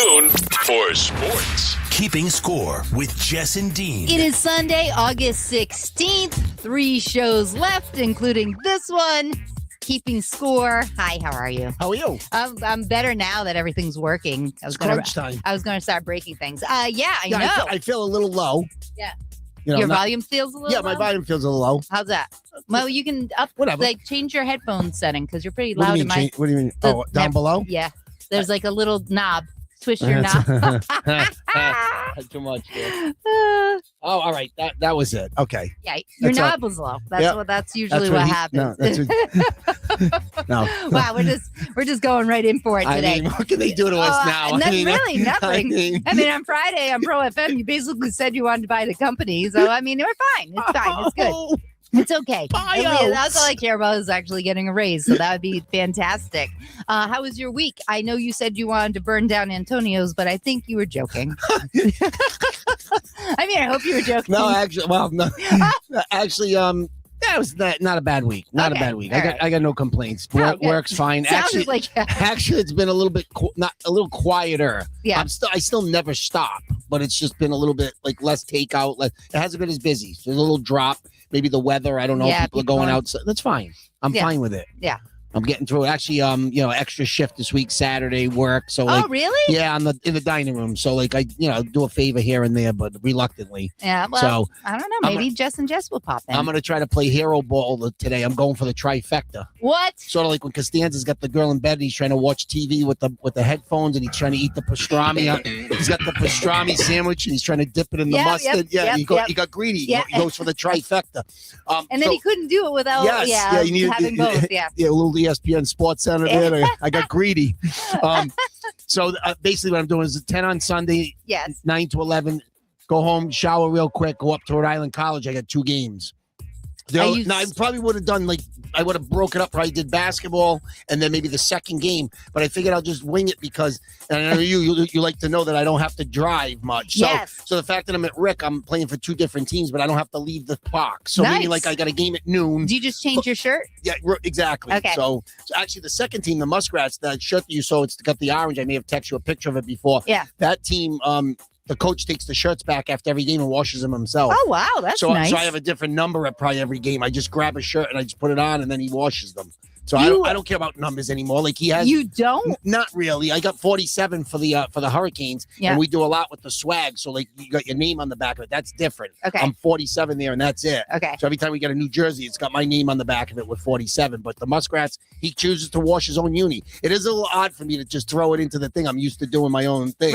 noon for sports. Keeping Score with Jess and Dean. It is Sunday, August 16th. 3 shows left, including this one, Keeping Score. Hi, how are you? How are you? I'm better now that everything's working. It's crunch time. I was going to start breaking things. I know. I feel a little low. Yeah. Your volume feels a little Yeah, low? my volume feels a little low. How's that? Well, you can change your headphone setting because you're pretty loud in my... What do you mean? Down below? Yeah. There's like a little knob. Twist your knob. Too much. All right. That was it. Okay. Yeah, your That's knob was low. That's usually what happens. No. Wow, we're just going right in for it today. I mean, what can they do to us now? Nothing. I mean, on Friday on Pro FM, you basically said you wanted to buy the company. So, I mean, we're fine. It's fine. It's good. It's okay. That's all I care about is actually getting a raise. So that would be fantastic. How was your week? I know you said you wanted to burn down Antonio's, but I think you were joking. I mean, I hope you were joking. No, actually, that was not a bad week. Not a bad week. I got no complaints. Work's fine. Sounds Actually, it's been a little bit a little quieter. Yeah. I still never stop, but it's just been a little bit like less takeout. It hasn't been as busy. There's a little drop. Maybe the weather. I don't know. People are going outside. That's fine. I'm fine with it. Yeah. I'm getting through it. Actually, extra shift this week, Saturday work. So oh, really? Yeah, in the dining room. So I do a favor here and there, but reluctantly. Yeah. Well, so, I don't know. Maybe Jess and Jess will pop in. I'm gonna try to play hero ball today. I'm going for the trifecta. What? Sort of like when Costanza's got the girl in bed and he's trying to watch TV with the headphones and he's trying to eat the pastrami. He's got the pastrami sandwich and he's trying to dip it in the mustard. He got greedy. Yeah. He goes for the trifecta. And then he couldn't do it without having both. Yeah. Yeah, a little ESPN Sports Center there. I got greedy. So basically what I'm doing is 10 on Sunday, 9 to 11, go home, shower real quick, go up to Rhode Island College. I got 2 games. I probably would have done I would have broken up. Probably did basketball and then maybe the second game. But I figured I'll just wing it because, and I know you like to know that I don't have to drive much. So the fact that I'm at Rick, I'm playing for 2 different teams, but I don't have to leave the park. So meaning I got a game at noon. Do you just change your shirt? Yeah, exactly. Okay. So actually, the second team, the Muskrats, that shirt that you saw, it's got the orange. I may have texted you a picture of it before. Yeah. That team. The coach takes the shirts back after every game and washes them himself. Oh, wow. That's nice. So I have a different number at probably every game. I just grab a shirt and I just put it on and then he washes them. So I don't care about numbers anymore. Like he has. You don't? Not really. I got 47 for the Hurricanes, and we do a lot with the swag. So like you got your name on the back of it. That's different. Okay. I'm 47 there, and that's it. Okay. So every time we get a new jersey, it's got my name on the back of it with 47. But the Muskrats, he chooses to wash his own uni. It is a little odd for me to just throw it into the thing. I'm used to doing my own thing,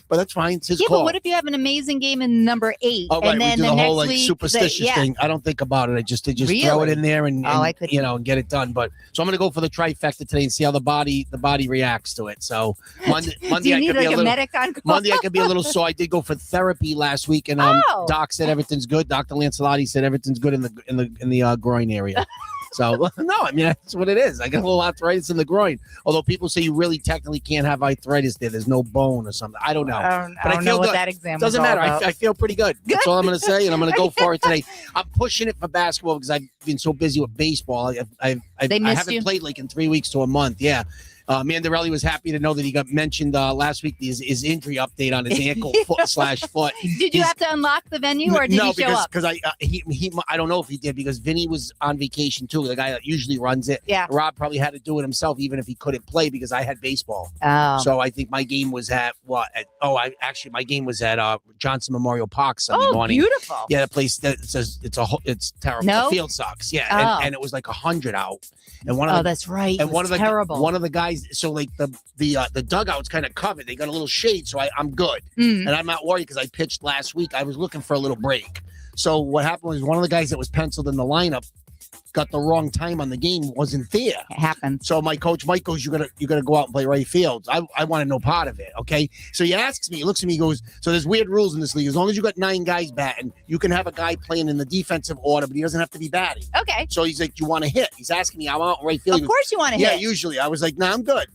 But that's fine. It's his call. But what if you have an amazing game in number 8? Oh, right. And then we do the whole week, superstitious thing. I don't think about it. I just really? Throw it in there and and get it done. But so I'm gonna go for the trifecta today and see how the body reacts to it. So Monday do you need a medic on call? Monday I could be a little sore. I did go for therapy last week, and Doc said everything's good. Dr. Lancelotti said everything's good in the groin area. So no, I mean that's what it is. I got a little arthritis in the groin. Although people say you really technically can't have arthritis there. There's no bone or something. I don't know. I don't know what that exam doesn't matter. I feel pretty good. That's all I'm going to say, and I'm going to go for it today. I'm pushing it for basketball because I've been so busy with baseball. I haven't played in 3 weeks to a month. Yeah. Mandarelli was happy to know that he got mentioned last week, his injury update on his ankle /foot. Did you have to unlock the venue or did he show up? No, because I don't know if he did because Vinny was on vacation too, the guy that usually runs it. Yeah. Rob probably had to do it himself even if he couldn't play because I had baseball. Oh. So I think my game was at my game was at Johnson Memorial Park Sunday morning. Oh, beautiful. Yeah, the place it's terrible. No? The field sucks. Yeah. And it was like 100 out. And that's right. And one of the guys, so like the dugout's kind of covered. They got a little shade, so I'm good. And I'm not worried because I pitched last week. I was looking for a little break. So what happened was one of the guys that was penciled in the lineup got the wrong time on the game, wasn't there. It happened. So my coach, Mike, goes, you gotta go out and play right field. I want no part of it, okay? So he asks me, he looks at me, he goes, so there's weird rules in this league. As long as you got 9 guys batting, you can have a guy playing in the defensive order, but he doesn't have to be batting. Okay. So he's like, do you want to hit? He's asking me, I'm out in right field. Of course you want to hit. Yeah, usually. I was like, nah, I'm good.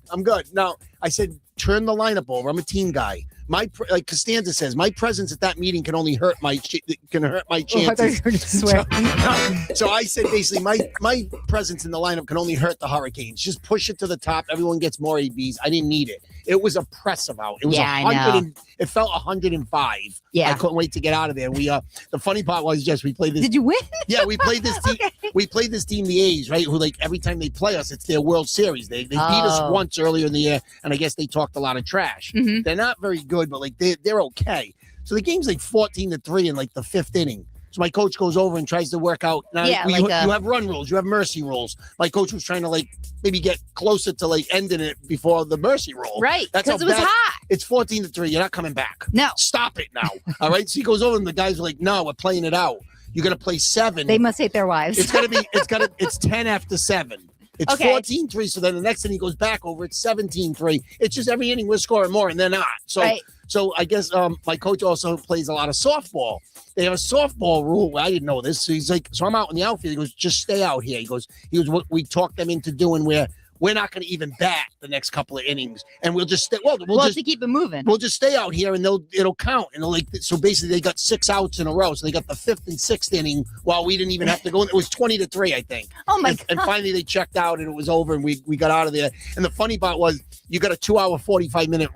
No, I said, turn the lineup over. I'm a team guy. Like Costanza says, my presence at that meeting can only hurt my chances. So I said basically my presence in the lineup can only hurt the Hurricanes. Just push it to the top. Everyone gets more ABs. I didn't need it. It was oppressive out. It was Yeah, I 100. know. It felt 105. Yeah. I couldn't wait to get out of there. We the funny part was just we played this. Did you win? Yeah, we played this team. Okay. We played this team, the A's, right? Who like every time they play us, it's their World Series. They beat us once earlier in the year, and I guess they talked a lot of trash. Mm-hmm. They're not very good, but like they're okay. So the game's like 14-3 in like the 5th inning. So my coach goes over and tries to work out. Now, you have run rules, you have mercy rules. My coach was trying to like maybe get closer to like ending it before the mercy rule. Right, That's because it was hot. It's 14-3. You're not coming back. No. Stop it now. All right. So he goes over and the guys are like, no, we're playing it out. You're gonna play 7. They must hate their wives. It's 10 after 7. It's Okay. 14-3. So then the next inning he goes back over. It's 17-3. It's just every inning we're scoring more and they're not. So Right. so I guess my coach also plays a lot of softball. They have a softball rule. I didn't know this. So he's like, so I'm out in the outfield. He goes, just stay out here. He goes, what we talked them into doing where we're not going to even bat the next couple of innings, and we'll just stay. We'll have just to keep it moving. We'll just stay out here, and it'll count. And like so, basically, they got 6 outs in a row. So they got the 5th and 6th inning while we didn't even have to go. It was 20-3, I think. Oh my God! And finally, they checked out, and it was over, and we got out of there. And the funny part was, you got a 2-hour 45-minute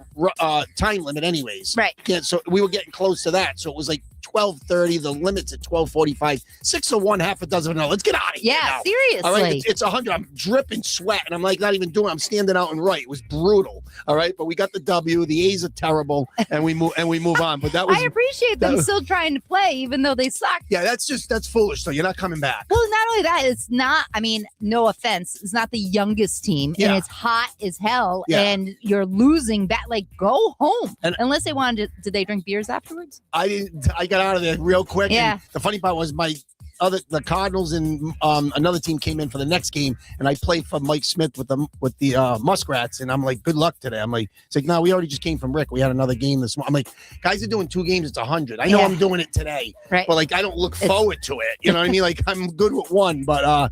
time limit, anyways. Right. Yeah. So we were getting close to that. So it was like 12:30. The limit's at 12:45. 6:01, half a dozen. No, let's get out of here. Yeah, now. seriously. All right, it's 100. I'm dripping sweat, and I'm like not even doing. I'm standing out and right. It was brutal. All right, but we got the W. The A's are terrible, and we move on. But that was. I appreciate them still trying to play, even though they suck. Yeah, that's foolish. So you're not coming back. Well, not only that, it's not. I mean, no offense, it's not the youngest team, Yeah. and it's hot as hell, Yeah. and you're losing that. Like, go home. And- Unless they wanted to. Did they drink beers afterwards? I didn't. I got out of there real quick. Yeah. And the funny part was the Cardinals and another team came in for the next game, and I played for Mike Smith with the Muskrats, and I'm like, good luck today. I'm like, it's like, no, we already just came from Rick. We had another game this morning. I'm like, guys are doing 2 games. It's 100. I know Yeah. I'm doing it today, Right. but like I don't look forward to it. You know what I mean? Like I'm good with 1, but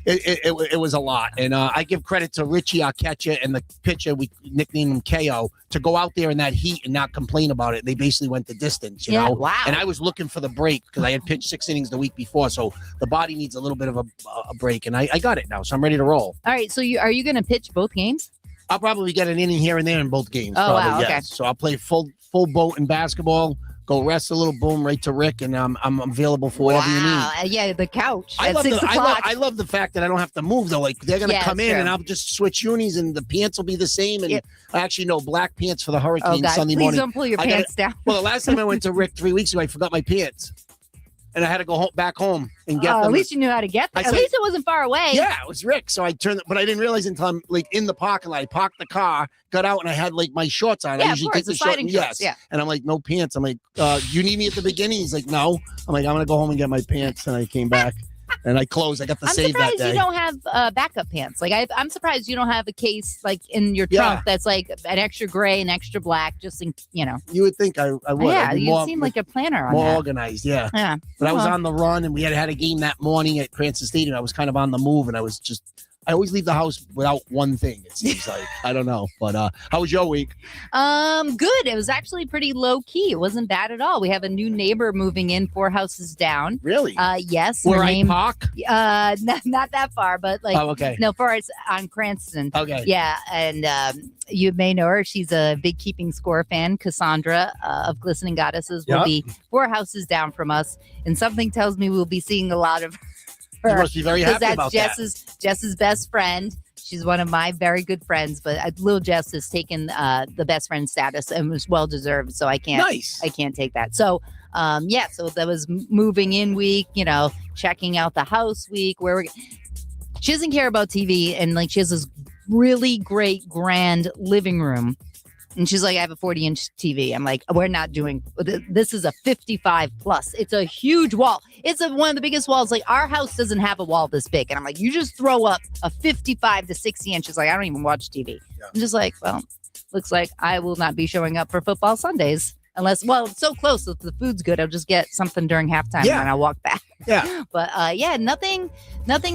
it was a lot. And I give credit to Richie, our catcher, and the pitcher, we nicknamed him KO, to go out there in that heat and not complain about it. They basically went the distance, you know? Wow. And I was looking for the break because I had pitched 6 innings the week before. So the body needs a little bit of a break. And I got it now. So I'm ready to roll. All right. So are you going to pitch both games? I'll probably get an inning here and there in both games. Oh, probably, wow, yes. okay. So I'll play full boat in basketball. Go rest a little, boom, right to Rick, and I'm available for whatever you need. Yeah, the couch I at love 6 o'clock. I love the fact that I don't have to move though. Like they're gonna Yeah, come it's in true. and I'll just switch unis and the pants will be the same. And Yep. I actually know black pants for the Oh Hurricane God! Sunday Please morning. don't pull your I gotta- pants down. Well, the last time I went to Rick 3 weeks ago, I forgot my pants, and I had to go back home and get them. At least you knew how to get there. I At said- least it wasn't far away. Yeah, it was Rick. So I turned, but I didn't realize until I'm like in the parking lot. I parked the car, got out, and I had like my shorts on. Yeah, I of usually course, take the the short. sliding shorts, yeah. And I'm like, no pants. I'm like, you need me at the beginning? He's like, no. I'm like, I'm gonna go home and get my pants. And I came back, and I closed. I got the I'm save that surprised day. you don't have backup pants. Like I'm surprised you don't have a case like in your Yeah. trunk that's like an extra gray and extra black, just in You would think I would. Yeah, I'd be you seem like a planner on more that. organized. Yeah. Yeah. But I was Well, on the run, and we had a game that morning at Cranston Stadium. I was kind of on the move, and I always leave the house without one thing. It seems like I don't know, but how was your week? good. It was actually pretty low key. It wasn't bad at all. We have a new neighbor moving in 4 houses down. Really? Yes. Where her I name, park? not that far, but like Oh, okay. no, far as on Cranston. Okay. Yeah, and you may know her. She's a big Keeping Score fan. Cassandra of Glistening Goddesses will Yeah. be 4 houses down from us, and something tells me we'll be seeing a lot of You her. must be very Because happy that's about that. Jess's best friend. She's one of my very good friends, but little Jess has taken the best friend status and was well deserved. So I can't Nice. take that. So so that was moving in week, checking out the house week she doesn't care about TV, and like she has this really great grand living room. And she's like, I have a 40-inch TV. I'm like, we're not doing this. Is a 55 plus. It's a huge wall. It's one of the biggest walls. Like our house doesn't have a wall this big. And I'm like, you just throw up a 55 to 60 inches. Like I don't even watch TV. Yeah. I'm just like, well, looks like I will not be showing up for football Sundays unless, well, it's so close. If the food's good, I'll just get something during halftime Yeah. and I'll walk back. Yeah. But nothing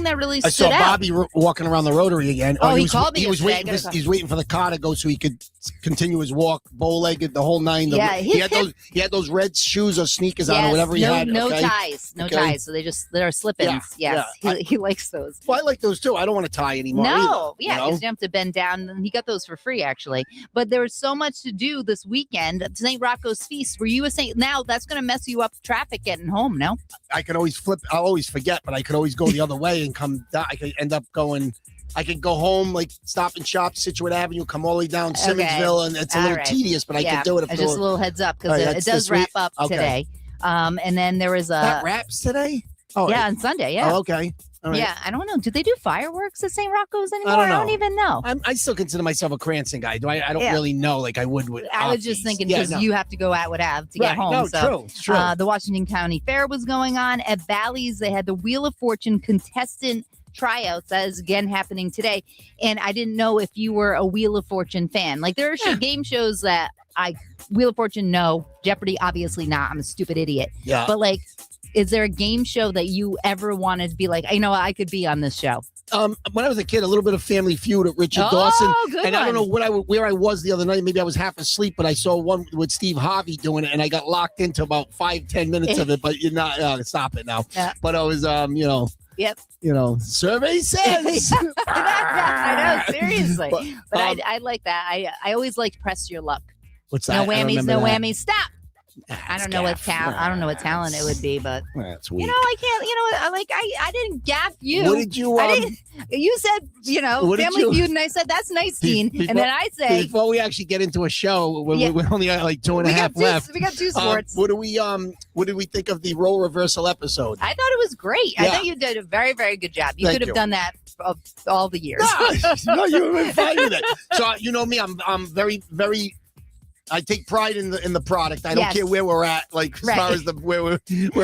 that really I stood saw out. Bobby walking around the Rotary again. He called me. He was waiting. He's waiting for the car to go so he could continue his walk, bow-legged, the whole nine. He had those red shoes or sneakers on or whatever he had. No ties, ties. So they're slip-ins. Yeah, yes, he likes those. Well, I like those too. I don't want to tie anymore. No, either, because you have to bend down, and he got those for free actually. But there was so much to do this weekend. St. Rocco's Feast. Were you a Saint? Now that's going to mess you up traffic getting home. No, I can always flip. I'll always forget, but I could always go the other way and come down. I could end up going. I could go home, like Stop and Shop, Scituate Avenue, come all the way down Simmonsville, and it's a little tedious, but I could do it. If just a little heads up because it does wrap up today. And then there was that wraps today. Oh yeah, on Sunday. Yeah. Oh, okay. All right. Yeah, I don't know. Do they do fireworks at St. Rocco's anymore? I don't even know. I still consider myself a Cranston guy. I don't really know like I would with. I was just thinking because you have to go Atwood Ave to get home. No, so, true. The Washington County Fair was going on at Bally's. They had the Wheel of Fortune contestant tryouts. That is again happening today. And I didn't know if you were a Wheel of Fortune fan. Like there are game shows that Wheel of Fortune, no. Jeopardy, obviously not. I'm a stupid idiot. Yeah. But like, is there a game show that you ever wanted to be like, I could be on this show? When I was a kid, a little bit of Family Feud at Richard Dawson. Good and one. I don't know where I was the other night. Maybe I was half asleep, but I saw one with Steve Harvey doing it, and I got locked into about 5-10 minutes of it. But you're not stop it now. Yeah. But I was, Yep. Survey says. I know, seriously. But I like that. I always liked Press Your Luck. What's that? No whammies, no whammies. Stop. I don't know what talent it would be, but that's weak. I can't. I didn't gaff you. What did you? You said Family Feud, and I said that's nice, Dean. And then I say before we actually get into a show, we only got like 2.5 left. We got 2 sports. What did we think of the role reversal episode? I thought it was great. Yeah. I thought you did a very, very good job. You could have done that all the years. No, you were fine with it. So you know me, I'm very, very. I take pride in the product. I don't care where we're at, like as far as where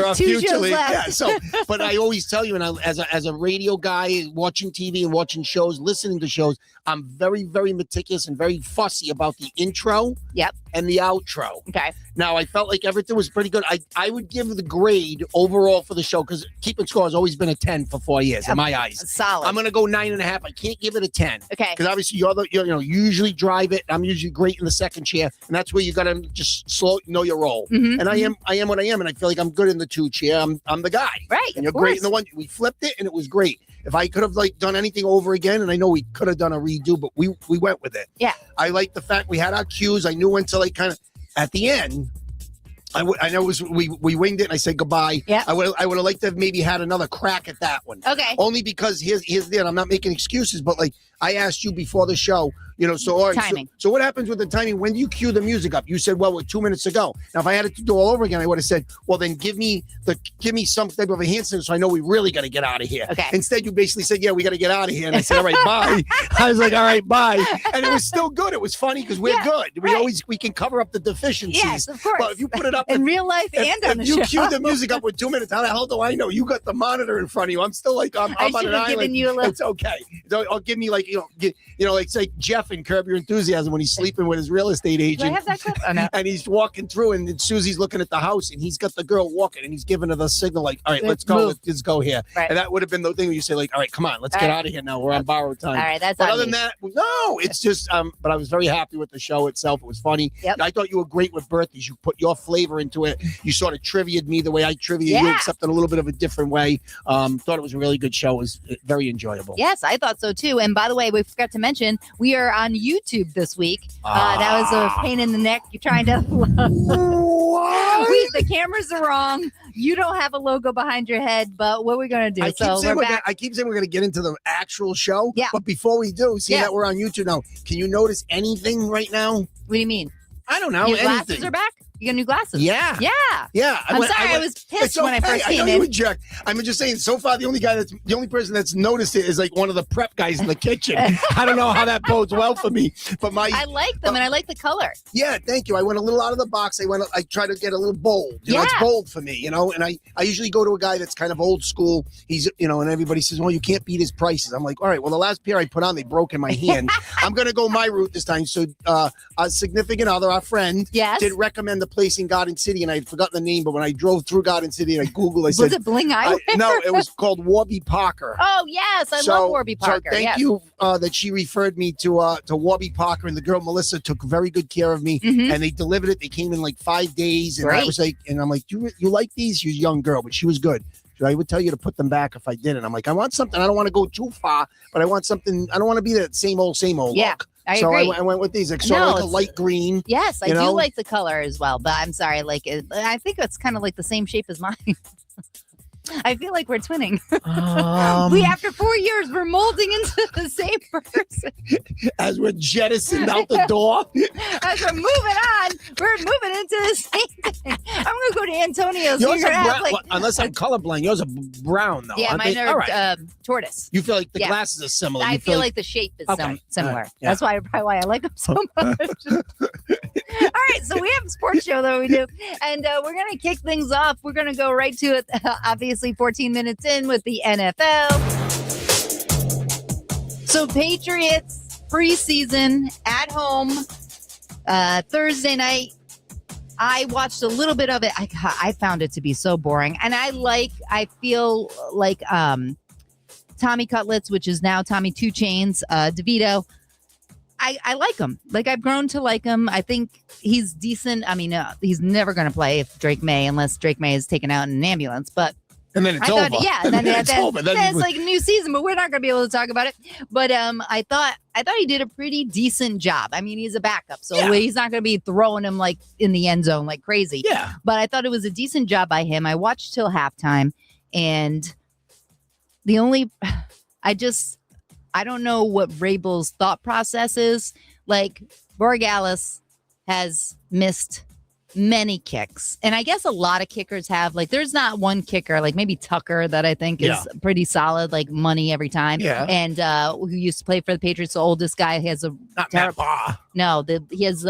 our future leads. Yeah. So, but I always tell you, and as a radio guy, watching TV and watching shows, listening to shows, I'm very, very meticulous and very fussy about the intro. Yep. And the outro. Okay. Now I felt like everything was pretty good. I would give the grade overall for the show because Keeping Score has always been a 10 for 4 years in my eyes. Solid. I'm gonna go 9.5. I can't give it a 10. Okay. Because obviously you usually drive it. I'm usually great in the second chair, and that's where you gotta just know your role. Mm-hmm, and I am what I am, and I feel like I'm good in the 2 chair. I'm the guy. Right. And you're great in the 1. We flipped it, and it was great. If I could have done anything over again, and I know we could have done a redo, but we went with it. Yeah. I like the fact we had our cues. I knew when to kind of at the end. I know it was we winged it and I said goodbye. Yeah. I would have liked to have maybe had another crack at that one. Okay. Only because here's the end. I'm not making excuses, but I asked you before the show, so all right. Timing. So what happens with the timing? When do you cue the music up? You said, well, we're 2 minutes ago. Now, if I had it to do all over again, I would have said, well, then give me some type of a hint so I know we really got to get out of here. Okay. Instead, you basically said, yeah, we got to get out of here. And I said, all right, bye. I was like, all right, bye. And it was still good. It was funny because we're good. We can cover up the deficiencies. Yes, of course. But if you put it up in real life and on the show. If you cue the music up with 2 minutes, how the hell do I know? You got the monitor in front of you. I'm still I'm on an island. Given you a little... It's okay. I'll give me like Jeff in Curb Your Enthusiasm when he's sleeping with his real estate agent. Do I have that clip? Oh, no. And he's walking through, and then Susie's looking at the house, and he's got the girl walking, and he's giving her the signal, like, all right, let's go. Let's go here. Right. And that would have been the thing where you say, all right, come on, let's get out of here now. We're on borrowed time. All right, that's But other than that, no, it's just, but I was very happy with the show itself. It was funny. Yep. I thought you were great with birthdays. You put your flavor into it. You sort of trivia'd me the way I trivia you, except in a little bit of a different way. Thought it was a really good show. It was very enjoyable. Yes, I thought so too. And by the way, we forgot to mention, we are on YouTube this week. That was a pain in the neck. You're trying to... the cameras are wrong. You don't have a logo behind your head, but what are we going to do? I keep saying we're going to get into the actual show. Yeah. But before we do, that we're on YouTube now, can you notice anything right now? What do you mean? I don't know. Your glasses are back? You got new glasses? Yeah. Yeah. I'm sorry. I was pissed when I first came in. I know you jerk. I'm just saying, so far, the only person that's noticed it is one of the prep guys in the kitchen. I don't know how that bodes well for me. But I like them and I like the color. Yeah, thank you. I went a little out of the box. I try to get a little bold. It's bold for me, and I usually go to a guy that's kind of old school. He's, and everybody says, well, you can't beat his prices. I'm like, all right, well, the last pair I put on, they broke in my hand. I'm going to go my route this time. So a significant other, our friend, did recommend the place in Garden City, and I had forgotten the name, but when I drove through Garden City and I Googled, I Was said, it Bling Eyewear? no, it was called Warby Parker. Oh, yes. I love Warby Parker. So thank you that she referred me to Warby Parker, and the girl Melissa took very good care of me, and they delivered it. They came in like 5 days, and I was like, and I'm like, you like these? She's a young girl, but she was good. I would tell you to put them back if I didn't. I'm like, I want something. I don't want to go too far, but I want something. I don't want to be that same old look. I agree. I went with these, like, sort of like a light green. Yes, I do like the color as well, but I'm sorry. I think it's kind of like the same shape as mine. I feel like we're twinning. After 4 years, we're molding into the same person. As we're jettisoned out the door. As we're moving on, we're moving into the same thing. I'm going to go to Antonio's. Yours are brown, unless I'm colorblind. Yours are brown, though. Yeah, mine are tortoise. You feel like the glasses are similar. I feel like the shape is similar. Yeah. That's probably why I like them so much. All right, so we have a sports show that we do, and we're going to kick things off. We're going to go right to it, obviously 14 minutes in with the NFL. So Patriots preseason at home Thursday night. I watched a little bit of it. I found it to be so boring, and I feel like Tommy Cutlets, which is now Tommy Two Chains, DeVito. I like him. Like, I've grown to like him. I think he's decent. I mean, he's never going to play if Drake May, unless Drake May is taken out in an ambulance. And then it's over. Then it's like a new season, but we're not going to be able to talk about it. But I thought he did a pretty decent job. I mean, he's a backup, so he's not going to be throwing him like in the end zone like crazy. Yeah. But I thought it was a decent job by him. I watched till halftime, and I don't know what Vrabel's thought process is. Like, Borregales has missed many kicks, and I guess a lot of kickers have. Like, there's not one kicker, like maybe Tucker, that I think is pretty solid, like money every time. Yeah. And who used to play for the Patriots, the oldest guy, he has a he has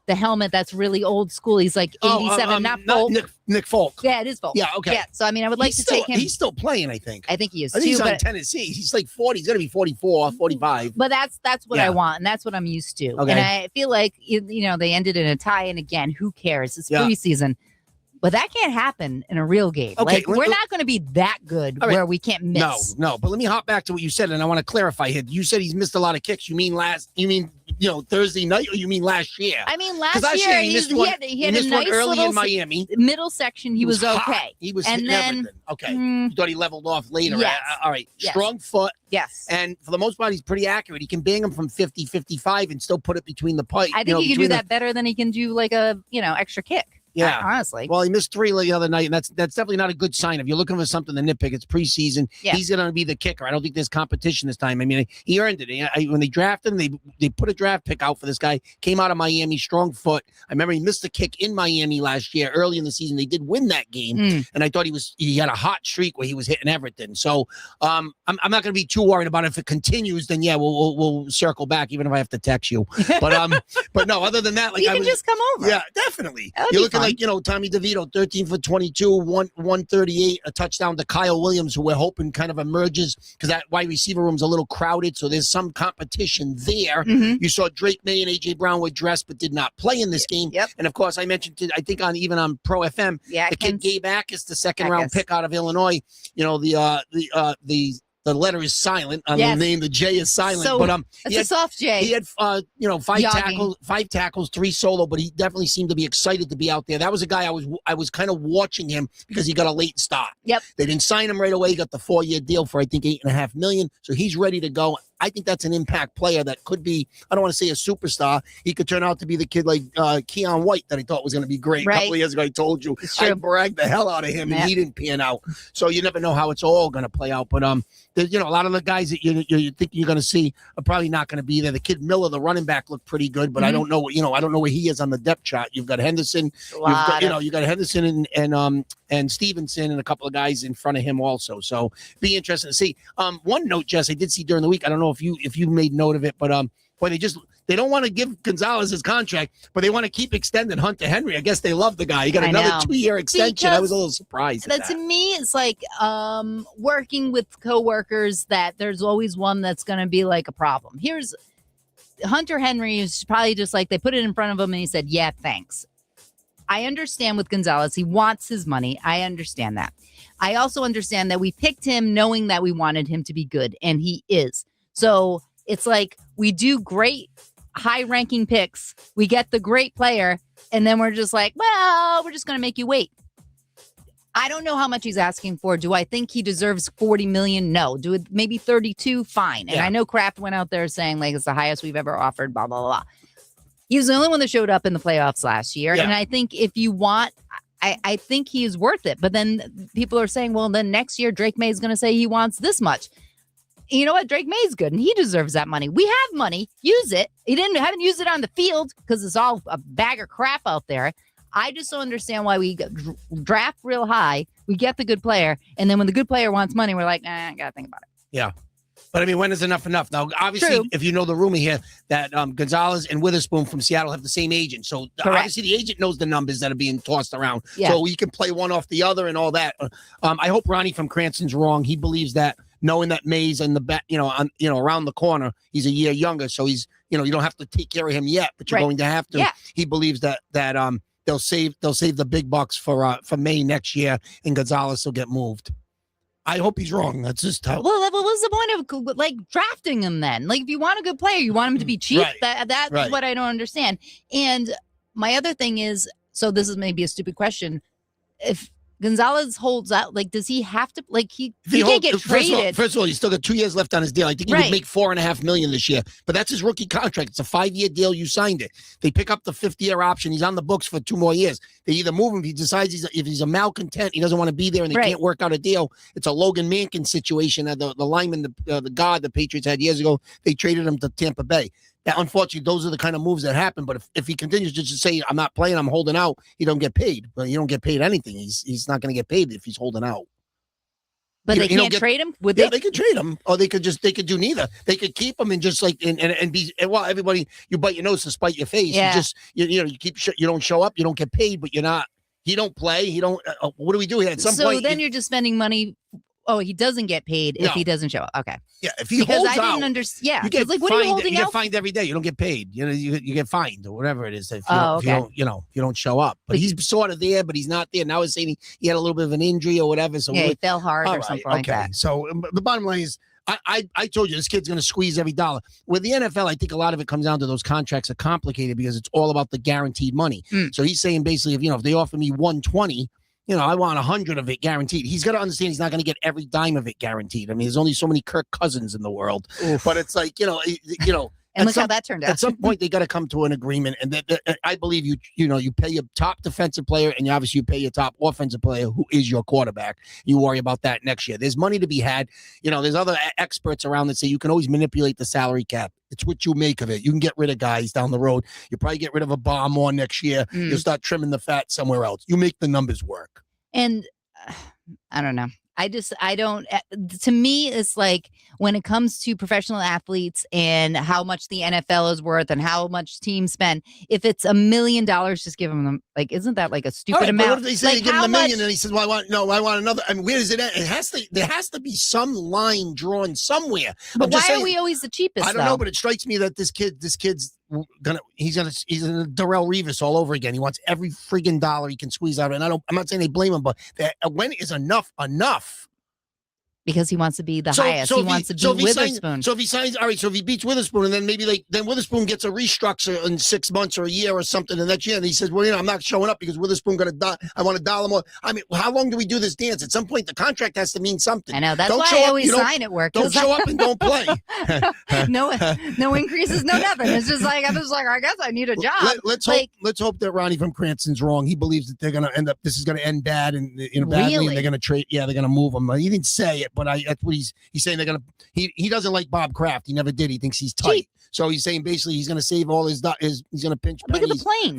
the helmet that's really old school. He's like 87, not Folk. Nick Folk. Yeah, it is Folk. Yeah, okay. Yeah, so I mean, I would like to take him. He's still playing, I think. I think he is I think too. he's on Tennessee. He's like 40. He's going to be 44, 45. But that's what I want, and that's what I'm used to. Okay. And I feel like, they ended in a tie, and again, who cares? It's preseason. But that can't happen in a real game. Okay, like, we're not going to be that good where we can't miss. No. But let me hop back to what you said, and I want to clarify here. You said he's missed a lot of kicks. You mean Thursday night, or you mean last year? I mean, last year he had a nice early little in Miami. Middle section. He was okay. Hot. He was and hitting then, everything. Okay. You thought he leveled off later. Yes. All right. Yes. Strong foot. Yes. And for the most part, he's pretty accurate. He can bang him from 50, 55 and still put it between the pipe. I think he can do that better than he can do like a, extra kick. Yeah, honestly. Well, he missed 3 the other night, and that's definitely not a good sign. If you're looking for something to nitpick, it's preseason. Yeah. He's going to be the kicker. I don't think there's competition this time. I mean, he earned it. When they drafted him, they put a draft pick out for this guy. Came out of Miami, strong foot. I remember he missed a kick in Miami last year, early in the season. They did win that game, and I thought he had a hot streak where he was hitting everything. So I'm not going to be too worried about it. If it continues, then we'll circle back, even if I have to text you. But no, other than that, like, you can just come over. Yeah, definitely. You're looking like Tommy DeVito, 13 for 22, 138, a touchdown to Kyle Williams, who we're hoping kind of emerges because that wide receiver room's a little crowded, so there's some competition there. You saw Drake May and AJ Brown were dressed but did not play in this game. Yep. And of course, I mentioned I think on Pro FM, the kid Gabe Akis, the second round pick out of Illinois. The letter is silent on the name. The J is silent. So, but it's a soft J. He had 5 tackles, 3 solo, but he definitely seemed to be excited to be out there. That was a guy I was kind of watching him because he got a late start. Yep. They didn't sign him right away. He got the 4-year deal for I think $8.5 million. So he's ready to go. I think that's an impact player that could be, I don't want to say a superstar. He could turn out to be the kid like Keon White that I thought was going to be great. Right. A couple of years ago, I told you. I bragged the hell out of him, and he didn't pan out. So you never know how it's all going to play out. But there's, a lot of the guys that you think you're going to see are probably not going to be there. The kid Miller, the running back, looked pretty good, but I don't know I don't know where he is on the depth chart. You've got Henderson, you got Henderson and Stevenson and a couple of guys in front of him also. So be interesting to see. One note, Jess, I did see during the week. I don't know if you made note of it, but they don't want to give Gonzalez his contract, but they want to keep extending Hunter Henry. I guess they love the guy. He got another 2-year extension. I was a little surprised. To me, it's like working with coworkers that there's always one that's going to be like a problem. Here's Hunter Henry is probably just like they put it in front of him and he said, "Yeah, thanks." I understand with Gonzalez, he wants his money. I understand that. I also understand that we picked him knowing that we wanted him to be good, and he is. So it's like we do great high-ranking picks. We get the great player, and then we're just like, well, we're just going to make you wait. I don't know how much he's asking for. Do I think he deserves $40 million? No. Do it maybe 32? Fine. And I know Kraft went out there saying like it's the highest we've ever offered, blah, blah, blah. He was the only one that showed up in the playoffs last year. Yeah. And I think if you want, I think he is worth it. But then people are saying, well, then next year Drake May is going to say he wants this much. You know what? Drake May's good and he deserves that money. We have money. Use it. Haven't used it on the field because it's all a bag of crap out there. I just don't understand why we draft real high. We get the good player. And then when the good player wants money, we're like, nah, I got to think about it. Yeah. But I mean, when is enough? Now, obviously, True. If you know the rumor here that Gonzalez and Witherspoon from Seattle have the same agent. So obviously the agent knows the numbers that are being tossed around. Yeah. So he can play one off the other and all that. I hope Ronnie from Cranston's wrong. He believes that knowing that May's in the back, around the corner, he's a year younger. So he's, you don't have to take care of him yet, but you're going to have to. Yeah. He believes that they'll save the big bucks for May next year and Gonzalez will get moved. I hope he's wrong. That's just how. Well, what was the point of like drafting him then? Like, if you want a good player, you want him to be cheap. Right. That's right. What I don't understand. And my other thing is, so this is maybe a stupid question. If Gonzalez holds out, like, does he have to? Like, he can't get traded. First of all, he's still got 2 years left on his deal. I think he would make $4.5 million this year, but that's his rookie contract. It's a 5-year deal. You signed it. They pick up the 5th-year option. He's on the books for 2 more years. They either move him if he decides if he's a malcontent, he doesn't want to be there, and they can't work out a deal. It's a Logan Mankins situation. The lineman, the guard the Patriots had years ago, they traded him to Tampa Bay. That, unfortunately, those are the kind of moves that happen. But if he continues to just say, I'm not playing, I'm holding out, he don't get paid. But you don't get paid anything. He's not going to get paid if he's holding out. But they can't trade him? Would they could trade him. Or they could do neither. They could keep him and just like and be, well, everybody, you bite your nose to spite your face. Yeah. You don't show up, you don't get paid, but he don't play. What do we do here? At some point. So then you're just spending money. Oh, he doesn't get paid if he doesn't show up. Okay. Yeah, if he holds out. I didn't understand. Yeah. You get like, what fined, are you holding you out? get fined every day. You don't get paid. You get fined or whatever it is. If you don't show up. But he's sort of there, but he's not there. Now he's saying he had a little bit of an injury or whatever. So he fell hard or something like that. So the bottom line is, I told you this kid's going to squeeze every dollar. With the NFL, I think a lot of it comes down to those contracts are complicated because it's all about the guaranteed money. So he's saying basically, if they offer me 120. I want 100 of it guaranteed. He's got to understand he's not going to get every dime of it guaranteed. I mean, there's only so many Kirk Cousins in the world. Oof. But it's like, and look how that turned out. At some point, they got to come to an agreement. And I believe you pay your top defensive player and you pay your top offensive player who is your quarterback. You worry about that next year. There's money to be had. There's other experts around that say you can always manipulate the salary cap. It's what you make of it. You can get rid of guys down the road. You probably get rid of a bomb more next year. You'll start trimming the fat somewhere else. You make the numbers work. And I don't know. To me, it's like when it comes to professional athletes and how much the NFL is worth and how much teams spend, if it's $1 million, just give them, like, isn't that like a stupid amount? What if they say give him $1 million and he says, well, I want another. I mean, where does it end? There has to be some line drawn somewhere. But why are we always the cheapest? I don't know, but it strikes me that this kid's he's gonna Darrelle Revis all over again. He wants every friggin' dollar he can squeeze out. And I'm not saying they blame him, but when is enough? Because he wants to be the highest. He wants to be Witherspoon. So if he signs, all right, so if he beats Witherspoon, and then maybe then Witherspoon gets a restructure in 6 months or a year or something, and next year, and he says, well, I'm not showing up because Witherspoon got I want $1 more. I mean, how long do we do this dance? At some point, the contract has to mean something. I know. That's why I always sign at work. Don't show up and don't play. No increases, no nothing. It's just like, I'm just like, I guess I need a job. Let's hope that Ronnie from Cranston's wrong. He believes that they're going to end up, this is going to end bad and badly, and they're going to trade. Yeah, they're going to move him. He didn't say it, but that's what he's saying. They're gonna. He doesn't like Bob Kraft. He never did. He thinks he's tight. So he's saying basically he's going to save all he's going to pinch look at the plane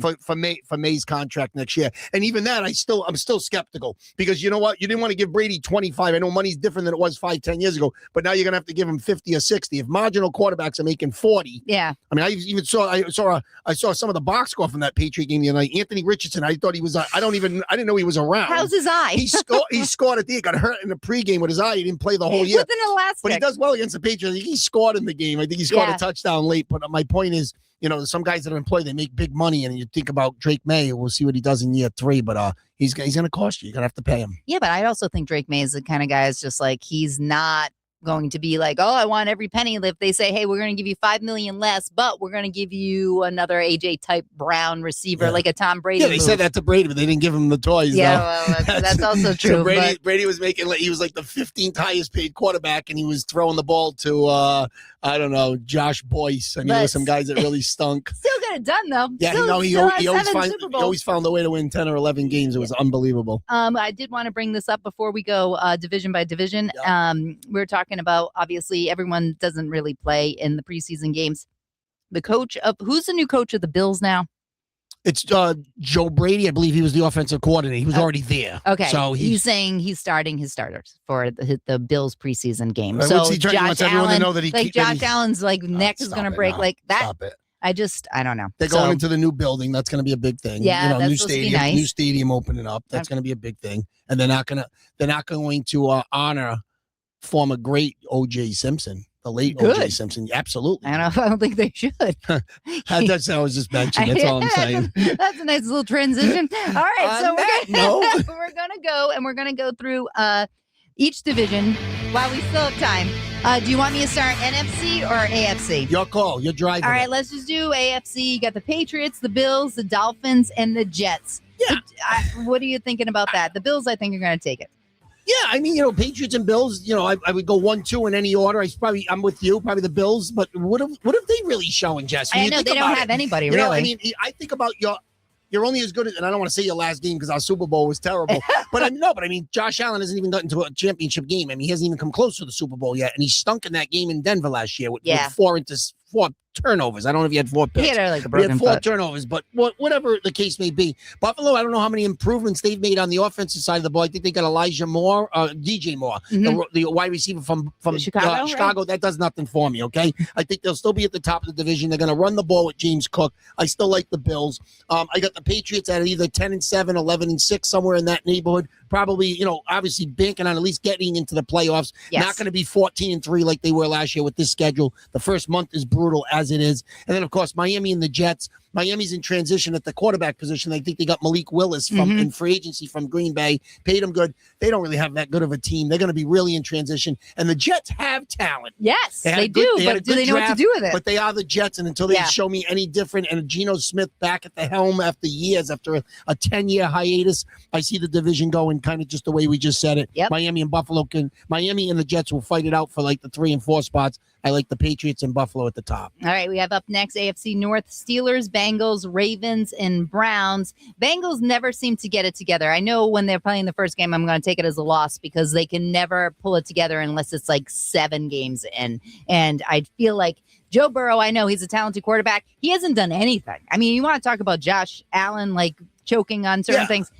for May's contract next year. And even that, I'm still skeptical because you know what? You didn't want to give Brady 25. I know money's different than it was 5-10 years ago, but now you're going to have to give him 50 or 60. If marginal quarterbacks are making 40, yeah. I mean, I saw some of the box score from that Patriot game the other night. Anthony Richardson, I thought he was. I didn't know he was around. How's his eye? He scored at the. He got hurt in the pregame with his eye. He didn't play the whole year. With an elastic. But he does well against the Patriots. He scored in the game. I think he scored a touchdown late. But my point is, some guys that are employed, they make big money, and you think about Drake May. We'll see what he does in year 3, but he's going to cost you. You're going to have to pay him. Yeah, but I also think Drake May is the kind of guy is just like, he's not going to be like, oh, I want every penny. If they say, hey, we're going to give you $5 million less, but we're going to give you another AJ type Brown receiver, like a Tom Brady. Yeah, they said that to Brady, but they didn't give him the toys. Yeah, well, that's also true. So Brady was he was like the 15th highest paid quarterback, and he was throwing the ball to I don't know, Josh Boyce. I mean, there were some guys that really stunk. Still got it done though. Yeah, he always found a way to win 10 or 11 games. It was unbelievable. I did want to bring this up before we go division by division. We're talking about, obviously, everyone doesn't really play in the preseason games. Who's the new coach of the Bills now? It's Joe Brady. I believe he was the offensive coordinator. He was already there. Okay. So he's saying he's starting his starters for the Bills preseason game. So Josh Allen, to know that Josh Allen's neck is going to break like that. Stop it. I don't know. They're going into the new building. That's going to be a big thing. Yeah, that's new stadium opening up. That's going to be a big thing. And they're not going to honor former great O.J. Simpson. The late O.J. Simpson. Absolutely. I don't think they should. That's I was just mentioning. That's all I'm saying. That's a nice little transition. All right. So we're going to go through each division while we still have time. Do you want me to start NFC or AFC? Your call. You're driving. All right. Let's just do AFC. You got the Patriots, the Bills, the Dolphins, and the Jets. Yeah. What are you thinking about that? The Bills, I think, are going to take it. Yeah, I mean, Patriots and Bills, I would go 1-2 in any order. I'm with you, probably the Bills, but what have they really shown, Jess? I know they don't have anybody, really. I mean, I think about you're only as good as, and I don't want to say your last game because our Super Bowl was terrible, but I mean, Josh Allen hasn't even gotten to a championship game. I mean, he hasn't even come close to the Super Bowl yet, and he stunk in that game in Denver last year with 4 turnovers. I don't know if he had 4 picks. He had a broken foot. 4 turnovers, but whatever the case may be. Buffalo, I don't know how many improvements they've made on the offensive side of the ball. I think they got Elijah Moore, DJ Moore, the wide receiver from Chicago. Right? That does nothing for me, okay? I think they'll still be at the top of the division. They're going to run the ball with James Cook. I still like the Bills. I got the Patriots at either 10-7, 11-6, somewhere in that neighborhood. Probably, obviously banking on at least getting into the playoffs. Yes. Not going to be 14-3 like they were last year with this schedule. The first month is brutal as it is. And then, of course, Miami and the Jets. Miami's in transition at the quarterback position. I think they got Malik Willis in free agency from Green Bay. Paid him good. They don't really have that good of a team. They're going to be really in transition. And the Jets have talent. Yes, they do. But do they know what to do with it? But they are the Jets. And until they show me any different, and Geno Smith back at the helm after a 10-year hiatus, I see the division going kind of just the way we just said it. Yep. Miami and the Jets will fight it out for like the 3 and 4 spots. I like the Patriots and Buffalo at the top. All right, we have up next AFC North, Steelers, Bengals, Ravens, and Browns. Bengals never seem to get it together. I know when they're playing the first game, I'm going to take it as a loss because they can never pull it together unless it's like 7 games in. And I feel like Joe Burrow, I know he's a talented quarterback. He hasn't done anything. I mean, you want to talk about Josh Allen, choking on certain things.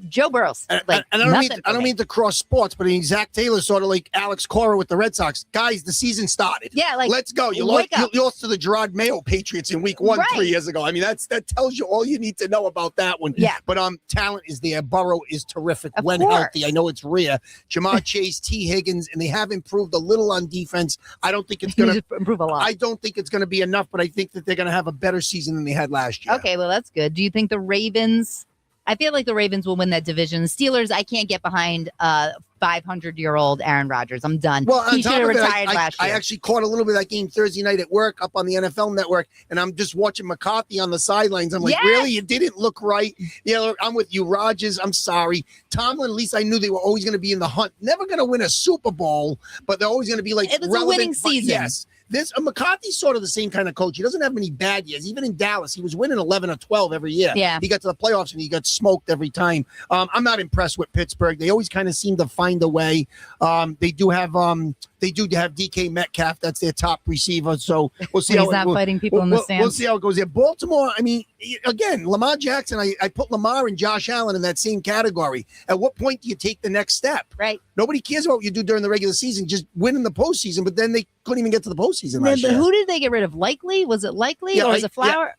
Joe Burrow's I don't mean to cross sports, but Zach Taylor sort of like Alex Cora with the Red Sox. Guys, the season started. Yeah, let's go. You lost to the Gerard Mayo Patriots in week 1 3 years ago. I mean, that tells you all you need to know about that one. Yeah. But talent is there. Burrow is terrific when healthy. I know it's rare. Jamar Chase, T. Higgins, and they have improved a little on defense. I don't think it's going to improve a lot. I don't think it's going to be enough, but I think that they're going to have a better season than they had last year. Okay, well, that's good. Do you think the Ravens? I feel like the Ravens will win that division. The Steelers, I can't get behind 500-year-old Aaron Rodgers. I'm done. Well, he should have retired last year. I actually caught a little bit of that game Thursday night at work up on the NFL Network, and I'm just watching McCarthy on the sidelines. I'm like, really? You didn't look right. Yeah, I'm with you, Rodgers. I'm sorry. Tomlin, at least I knew they were always going to be in the hunt. Never going to win a Super Bowl, but they're always going to be like relevant. It was a winning season. Yes. McCarthy's sort of the same kind of coach. He doesn't have many bad years. Even in Dallas, he was winning 11 or 12 every year. Yeah. He got to the playoffs and he got smoked every time. I'm not impressed with Pittsburgh. They always kind of seem to find a way. They do have DK Metcalf. That's their top receiver. So we'll see He's not fighting people in the stands. We'll see how it goes there. Baltimore, I mean, again, Lamar Jackson, I put Lamar and Josh Allen in that same category. At what point do you take the next step? Right. Nobody cares about what you do during the regular season. Just win in the postseason, but then they couldn't even get to the postseason last year. Who did they get rid of? Likely? Was it Likely or was it Flower?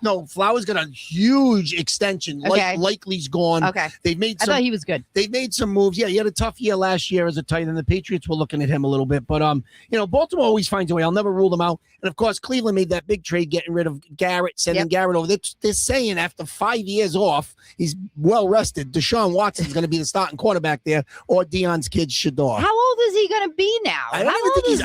No, Flower's got a huge extension. Okay. Likely's gone. Okay. They've made I thought he was good. They've made some moves. Yeah, he had a tough year last year as a tight end. The Patriots were looking at him a little bit, but Baltimore always finds a way. I'll never rule them out. And of course, Cleveland made that big trade, getting rid of Garrett, sending Garrett over. They're saying after 5 years off, he's well rested. Deshaun Watson's going to be the starting quarterback there, or Deion's kid Shador. How old is he going to be now? I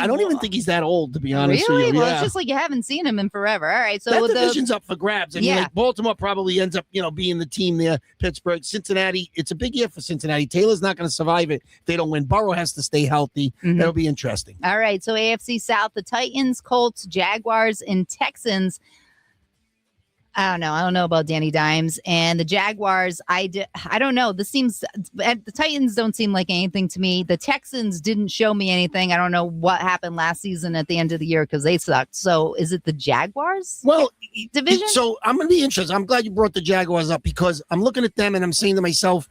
don't even think he's that old, to be honest with you. Well, it's just like you haven't seen him in forever. All right, so that division's up for grabs. I mean, like Baltimore probably ends up, being the team there. Pittsburgh, Cincinnati. It's a big year for Cincinnati. Taylor's not going to survive it if they don't win. Burrow has to stay healthy. That'll be interesting. All right, so AFC South, the Titans, Colts, Jaguars, and Texans. I don't know about Danny Dimes and the Jaguars. I don't know. The Titans don't seem like anything to me. The Texans didn't show me anything. I don't know what happened last season at the end of the year because they sucked. So is it the Jaguars? Well, division. So I'm going to be interested. I'm glad you brought the Jaguars up because I'm looking at them and I'm saying to myself,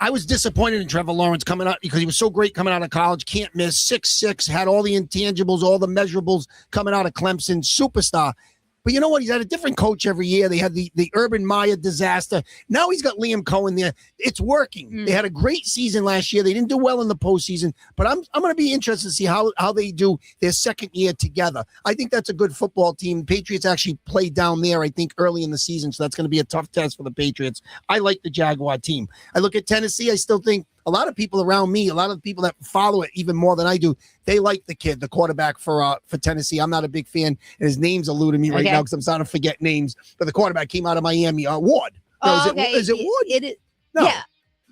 I was disappointed in Trevor Lawrence coming out because he was so great coming out of college. Can't miss, 6'6", had all the intangibles, all the measurables coming out of Clemson, superstar. But you know what? He's had a different coach every year. They had the Urban Meyer disaster. Now he's got Liam Cohen there. It's working. They had a great season last year. They didn't do well in the postseason. But I'm going to be interested to see how they do their second year together. I think that's a good football team. Patriots actually played down there, I think, early in the season. So that's going to be a tough test for the Patriots. I like the Jaguar team. I look at Tennessee. I still think a lot of people around me, a lot of the people that follow it even more than I do, they like the kid, the quarterback for Tennessee. I'm not a big fan, and his name's eluding me right now because I'm starting to forget names. But the quarterback came out of Miami, Ward. No, is it Ward? No. Yeah.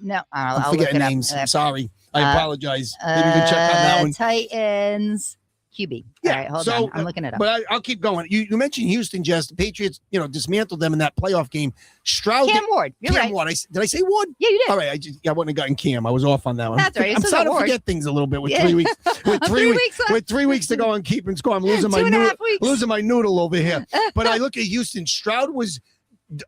No, I'm forgetting names. I'm sorry. I apologize. Maybe you can check on that one. Titans. QB. Yeah, all right, hold on. I'm looking it up. But I'll keep going. You mentioned Houston, Jess. The Patriots, dismantled them in that playoff game. Cam Ward. You're right. Ward. Did I say Ward? Yeah, you did. All right. I wouldn't have gotten Cam. I was off on that one. That's right. I'm starting to forget things a little bit with 3 weeks. With 3 weeks to go on keeping score, I'm losing my noodle over here. But I look at Houston. Stroud was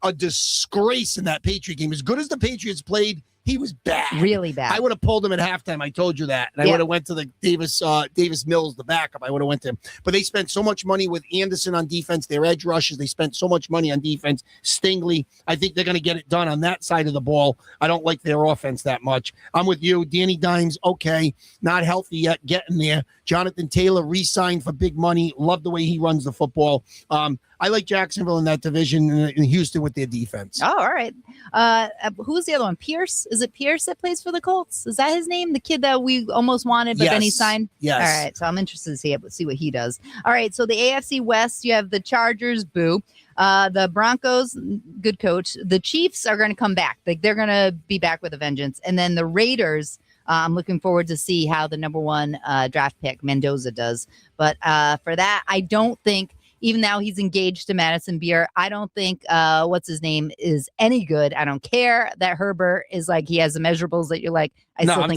a disgrace in that Patriot game. As good as the Patriots played, he was bad. Really bad. I would have pulled him at halftime. I told you that. And I would have went to the Davis Mills, the backup. I would have went to him. But they spent so much money with Anderson on defense, their edge rushes. They spent so much money on defense. Stingley, I think they're going to get it done on that side of the ball. I don't like their offense that much. I'm with you. Danny Dimes, okay. Not healthy yet. Getting there. Jonathan Taylor re-signed for big money. Love the way he runs the football. I like Jacksonville in that division in Houston with their defense. Oh, all right. Who's the other one? Pierce? Is it Pierce that plays for the Colts? Is that his name? The kid that we almost wanted, but then he signed? Yes. All right. So I'm interested to see what he does. All right. So the AFC West, you have the Chargers, boo. The Broncos, good coach. The Chiefs are going to come back. They're going to be back with a vengeance. And then the Raiders, I'm looking forward to see how the number one draft pick, Mendoza, does. But for that, I don't think, even though he's engaged to Madison Beer, I don't think what's his name is any good. I don't care that Herbert is like, he has the measurables that you're like, I'm done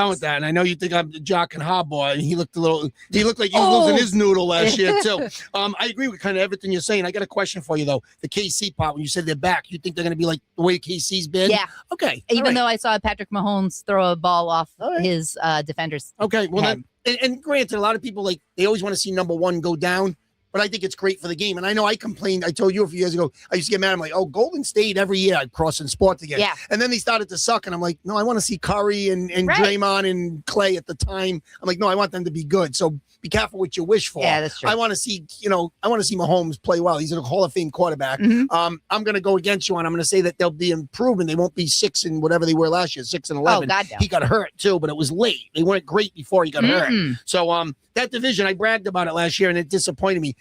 with that. And I know you think I'm Jock and Harbaugh, and he looked like he was losing his noodle last year too. I agree with kind of everything you're saying. I got a question for you though. The KC part, when you said they're back, you think they're going to be like the way KC's been? Yeah. Okay. Even though I saw Patrick Mahomes throw a ball off his defender's Okay. Well, head. And granted, a lot of people they always want to see number one go down. But I think it's great for the game. And I know I complained. I told you a few years ago, I used to get mad. I'm like, Golden State every year I'd cross in sports again. Yeah. And then they started to suck. And I'm like, no, I want to see Curry and Draymond and Clay at the time. I'm like, no, I want them to be good. So be careful what you wish for. Yeah, that's true. I want to see, Mahomes play well. He's a Hall of Fame quarterback. I'm going to go against you, and I'm going to say that they'll be improving. They won't be 6 and whatever they were last year, 6 and 11. Oh, God, no. He got hurt too, but it was late. They weren't great before he got hurt. So that division, I bragged about it last year, and it disappointed me.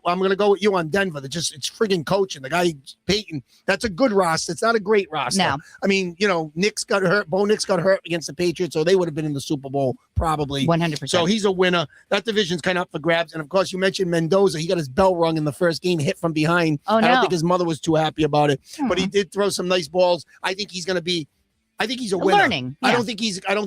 I'm going to go with you on Denver. It's friggin' coaching. The guy, Peyton, that's a good roster. It's not a great roster. No. I mean, Nick's got hurt. Bo Nix got hurt against the Patriots, so they would have been in the Super Bowl probably. 100%. So he's a winner. That division's kind of up for grabs. And, of course, you mentioned Mendoza. He got his bell rung in the first game, hit from behind. Oh, no. I don't think his mother was too happy about it. But he did throw some nice balls. I think he's going to be I think he's a winner. Learning. Yeah. I don't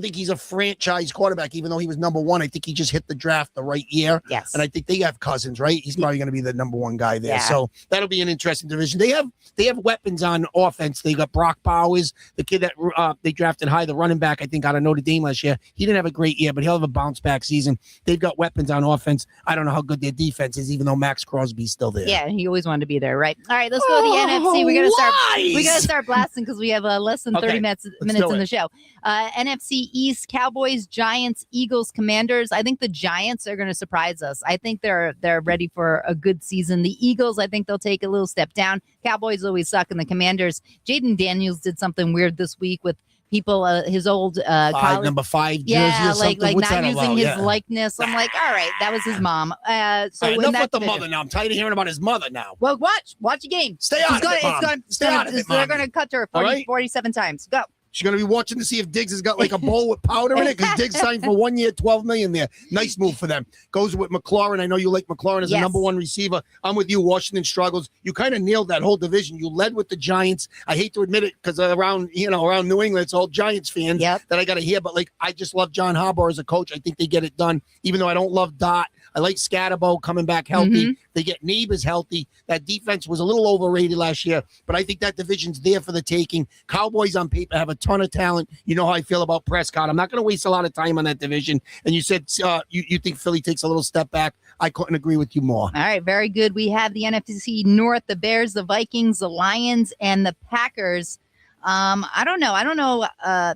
think he's a franchise quarterback, even though he was number one. I think he just hit the draft the right year. Yes. And I think they have Cousins, right? He's probably going to be the number one guy there. Yeah. So that'll be an interesting division. They have weapons on offense. They got Brock Bowers, the kid that they drafted high, the running back, I think, out of Notre Dame last year. He didn't have a great year, but he'll have a bounce back season. They've got weapons on offense. I don't know how good their defense is, even though Max Crosby's still there. Yeah, he always wanted to be there, right? All right, let's go to the NFC. We gotta start blasting because we have less than 30 minutes in the show. NFC East: Cowboys, Giants, Eagles, Commanders. I think the Giants are going to surprise us. I think they're ready for a good season. The Eagles, I think they'll take a little step down. Cowboys always suck, and the Commanders. Jaden Daniels did something weird this week with people, his old number 5 jersey yeah, or something. like What's not that using about? his likeness. I'm like, all right, that was his mom. So right, enough with the mother now. I'm tired of hearing about his mother now. Well, watch the game. Stay out of it, Mom. Stay out of it, They're Mommy. going to cut to her 47 times. Go. She's going to be watching to see if Diggs has got like a bowl with powder in it, because Diggs signed for 1 year, $12 million there. Nice move for them. Goes with McLaurin. I know you like McLaurin as a number one receiver. I'm with you. Washington struggles. You kind of nailed that whole division. You led with the Giants. I hate to admit it, because around New England, it's all Giants fans that I got to hear. But I just love John Harbaugh as a coach. I think they get it done, even though I don't love Dot. I like Scatterbo coming back healthy. Mm-hmm. They get Neighbors healthy. That defense was a little overrated last year, but I think that division's there for the taking. Cowboys on paper have a ton of talent. You know how I feel about Prescott. I'm not going to waste a lot of time on that division. And you said you think Philly takes a little step back. I couldn't agree with you more. All right, very good. We have the NFC North, the Bears, the Vikings, the Lions, and the Packers. I don't know.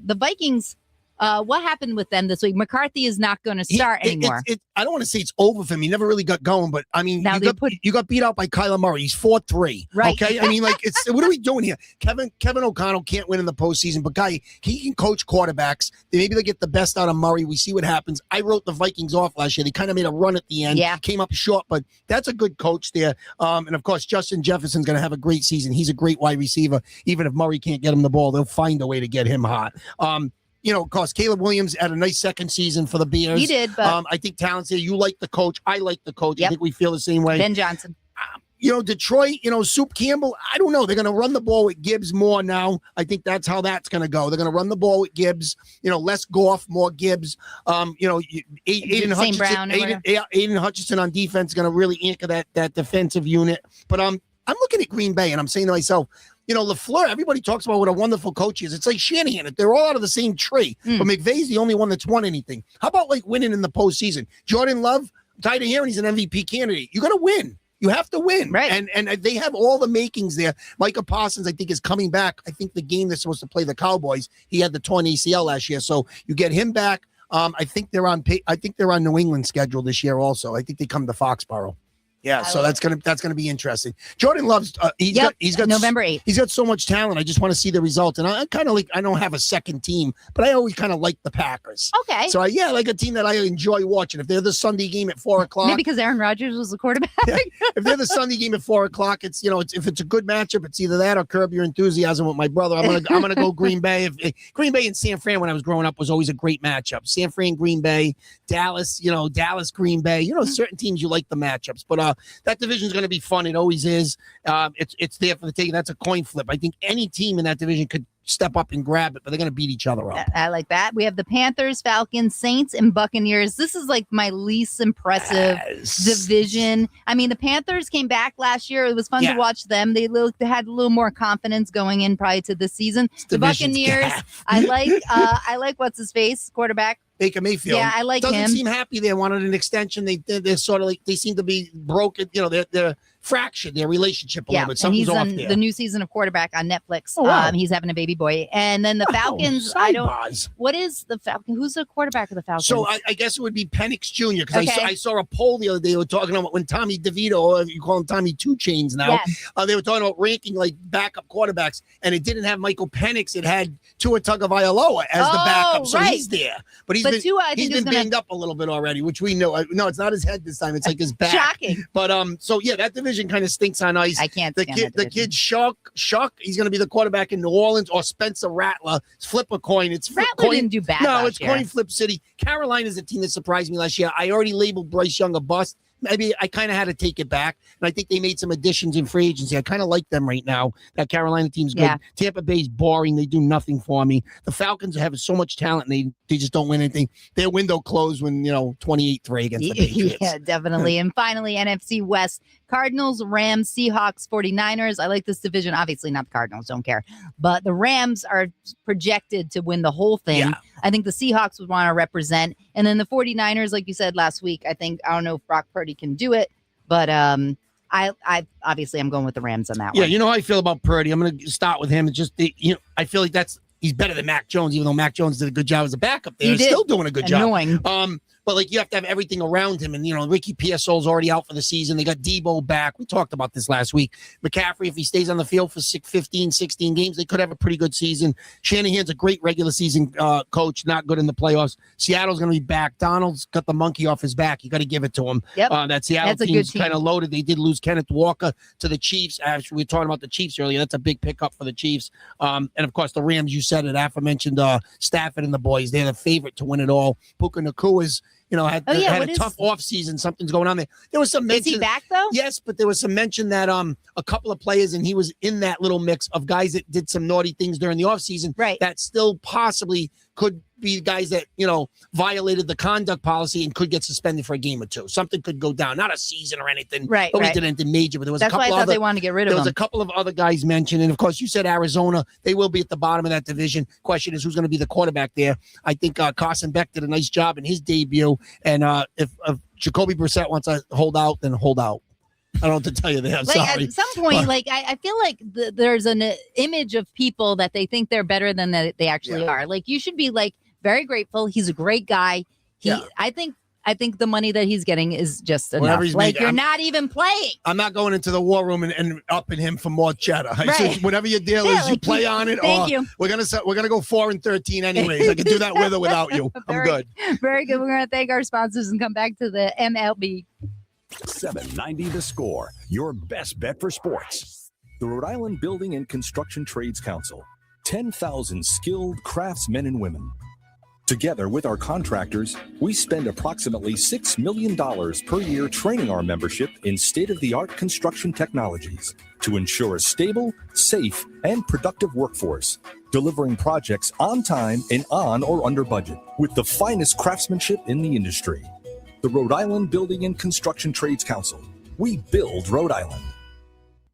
The Vikings. What happened with them this week? McCarthy is not going to start anymore. I don't want to say it's over for him. He never really got going, but I mean, you got beat out by Kyler Murray. He's 4-3. Right. Okay. I mean, what are we doing here? Kevin O'Connell can't win in the postseason, but he can coach quarterbacks. Maybe they get the best out of Murray. We see what happens. I wrote the Vikings off last year. They kind of made a run at the end. Yeah. Came up short, but that's a good coach there. And of course, Justin Jefferson's going to have a great season. He's a great wide receiver. Even if Murray can't get him the ball, they'll find a way to get him hot. Of course, Caleb Williams had a nice second season for the Bears. He did, but I think talent's there. You like the coach. I like the coach. Yep. I think we feel the same way. Ben Johnson. Detroit, Soup Campbell, I don't know. They're going to run the ball with Gibbs more now. I think that's how that's going to go. They're going to run the ball with Gibbs, less Goff, more Gibbs. Aiden Hutchinson on defense is going to really anchor that defensive unit. But I'm looking at Green Bay, and I'm saying to myself, LaFleur, everybody talks about what a wonderful coach he is. It's like Shanahan. They're all out of the same tree. But McVay's the only one that's won anything. How about winning in the postseason? Jordan Love, I'm tired of hearing he's an MVP candidate. You got to win. You have to win. Right. And they have all the makings there. Micah Parsons, I think, is coming back. I think the game they're supposed to play the Cowboys, he had the torn ACL last year. So you get him back. I think they're on New England schedule this year also. I think they come to Foxborough. Yeah, so that's gonna be interesting. Jordan Love's he's got November 8th. He's got so much talent. I just want to see the result. And I kind of I don't have a second team, but I always kind of like the Packers. Okay. So like a team that I enjoy watching. If they're the Sunday game at 4:00, maybe because Aaron Rodgers was the quarterback. Yeah. If they're the Sunday game at 4:00, it's if it's a good matchup, it's either that or curb your enthusiasm with my brother. I'm gonna go Green Bay. Green Bay and San Fran when I was growing up was always a great matchup. San Fran, Green Bay, Dallas, Dallas, Green Bay. Certain teams you like the matchups, but that division is going to be fun. It always is. It's there for the taking. That's a coin flip. I think any team in that division could step up and grab it, but they're going to beat each other up. I like that. We have the Panthers, Falcons, Saints, and Buccaneers. This is my least impressive division. I mean, the Panthers came back last year. It was fun to watch them. They had a little more confidence going in probably to this season. The Buccaneers, I like what's his face, quarterback. Baker Mayfield. Yeah, I like him. Doesn't seem happy they wanted an extension. They're sort of they seem to be broken. They're fractured their relationship a little bit. Something's off there. The new season of Quarterback on Netflix. Oh, wow. He's having a baby boy. And then the Falcons, what is the Falcon? Who's the quarterback of the Falcons? So I guess it would be Penix Jr. because I saw a poll the other day. They were talking about when Tommy DeVito, or you call him Tommy 2 Chainz now, they were talking about ranking backup quarterbacks, and it didn't have Michael Penix. It had Tua Tagovailoa as the backup. So he's there. But he's been banged up a little bit already, which we know. No, it's not his head this time. It's his back. Shocking. But that division kind of stinks on ice. I can't stand the kid Shuck. He's going to be the quarterback in New Orleans, or Spencer Rattler. Flip a coin. Rattler didn't do bad. No, it's coin flip city. Carolina's a team that surprised me last year. I already labeled Bryce Young a bust. maybe I kind of had to take it back. And I think they made some additions in free agency. I kind of like them right now. That Carolina team's good. Yeah. Tampa Bay's boring. They do nothing for me. The Falcons have so much talent, and they just don't win anything. Their window closed when, 28-3 against the Patriots. Yeah, definitely. And finally, NFC West, Cardinals, Rams, Seahawks, 49ers. I like this division. Obviously not the Cardinals, don't care. But the Rams are projected to win the whole thing. Yeah. I think the Seahawks would want to represent. And then the 49ers, like you said last week, I don't know if Brock Purdy can do it, but I obviously I'm going with the Rams on that one. Yeah, you know how I feel about Purdy. I'm going to start with him. It's just, I feel like he's better than Mac Jones, even though Mac Jones did a good job as a backup there. He's still doing a good job. But you have to have everything around him. And, Ricky Pearsall's already out for the season. They got Debo back. We talked about this last week. McCaffrey, if he stays on the field for 15, 16 games, they could have a pretty good season. Shanahan's a great regular season coach, not good in the playoffs. Seattle's going to be back. Donald's got the monkey off his back. You got to give it to him. Yep. That Seattle team's kind of loaded. They did lose Kenneth Walker to the Chiefs. Actually, we were talking about the Chiefs earlier. That's a big pickup for the Chiefs. And, of course, the Rams, you said it, aforementioned Stafford and the boys. They're the favorite to win it all. Puka Nakua's had a tough offseason. Something's going on there. There was some mention. Is he back, though? Yes, but there was some mention that a couple of players, and he was in that little mix of guys that did some naughty things during the offseason. Right. That still possibly could be guys that, violated the conduct policy and could get suspended for a game or two. Something could go down. Not a season or anything. Right. Nobody did anything major, but there was That's a couple why I thought they wanted to get rid of him. There was a couple of other guys mentioned. And, of course, you said Arizona. They will be at the bottom of that division. Question is who's going to be the quarterback there. I think Carson Beck did a nice job in his debut. And if Jacoby Brissett wants to hold out, then hold out. I don't know what to tell you there. I'm sorry. At some point, I feel like there's an image of people that they think they're better than that they actually are. Like, you should be very grateful. He's a great guy. I think the money that he's getting is just enough. You're not even playing. I'm not going into the war room and upping him for more cheddar. Right. Whatever your deal is, you play on it. Thank you. We're gonna go 4-13 anyways. I can do that with or without you. I'm good. Very good. We're gonna thank our sponsors and come back to the MLB. 790 The Score, your best bet for sports. The Rhode Island Building and Construction Trades Council. 10,000 skilled craftsmen and women. Together with our contractors, we spend approximately $6 million per year training our membership in state-of-the-art construction technologies to ensure a stable, safe, and productive workforce, delivering projects on time and on or under budget with the finest craftsmanship in the industry. The Rhode Island Building and Construction Trades Council. We build Rhode Island.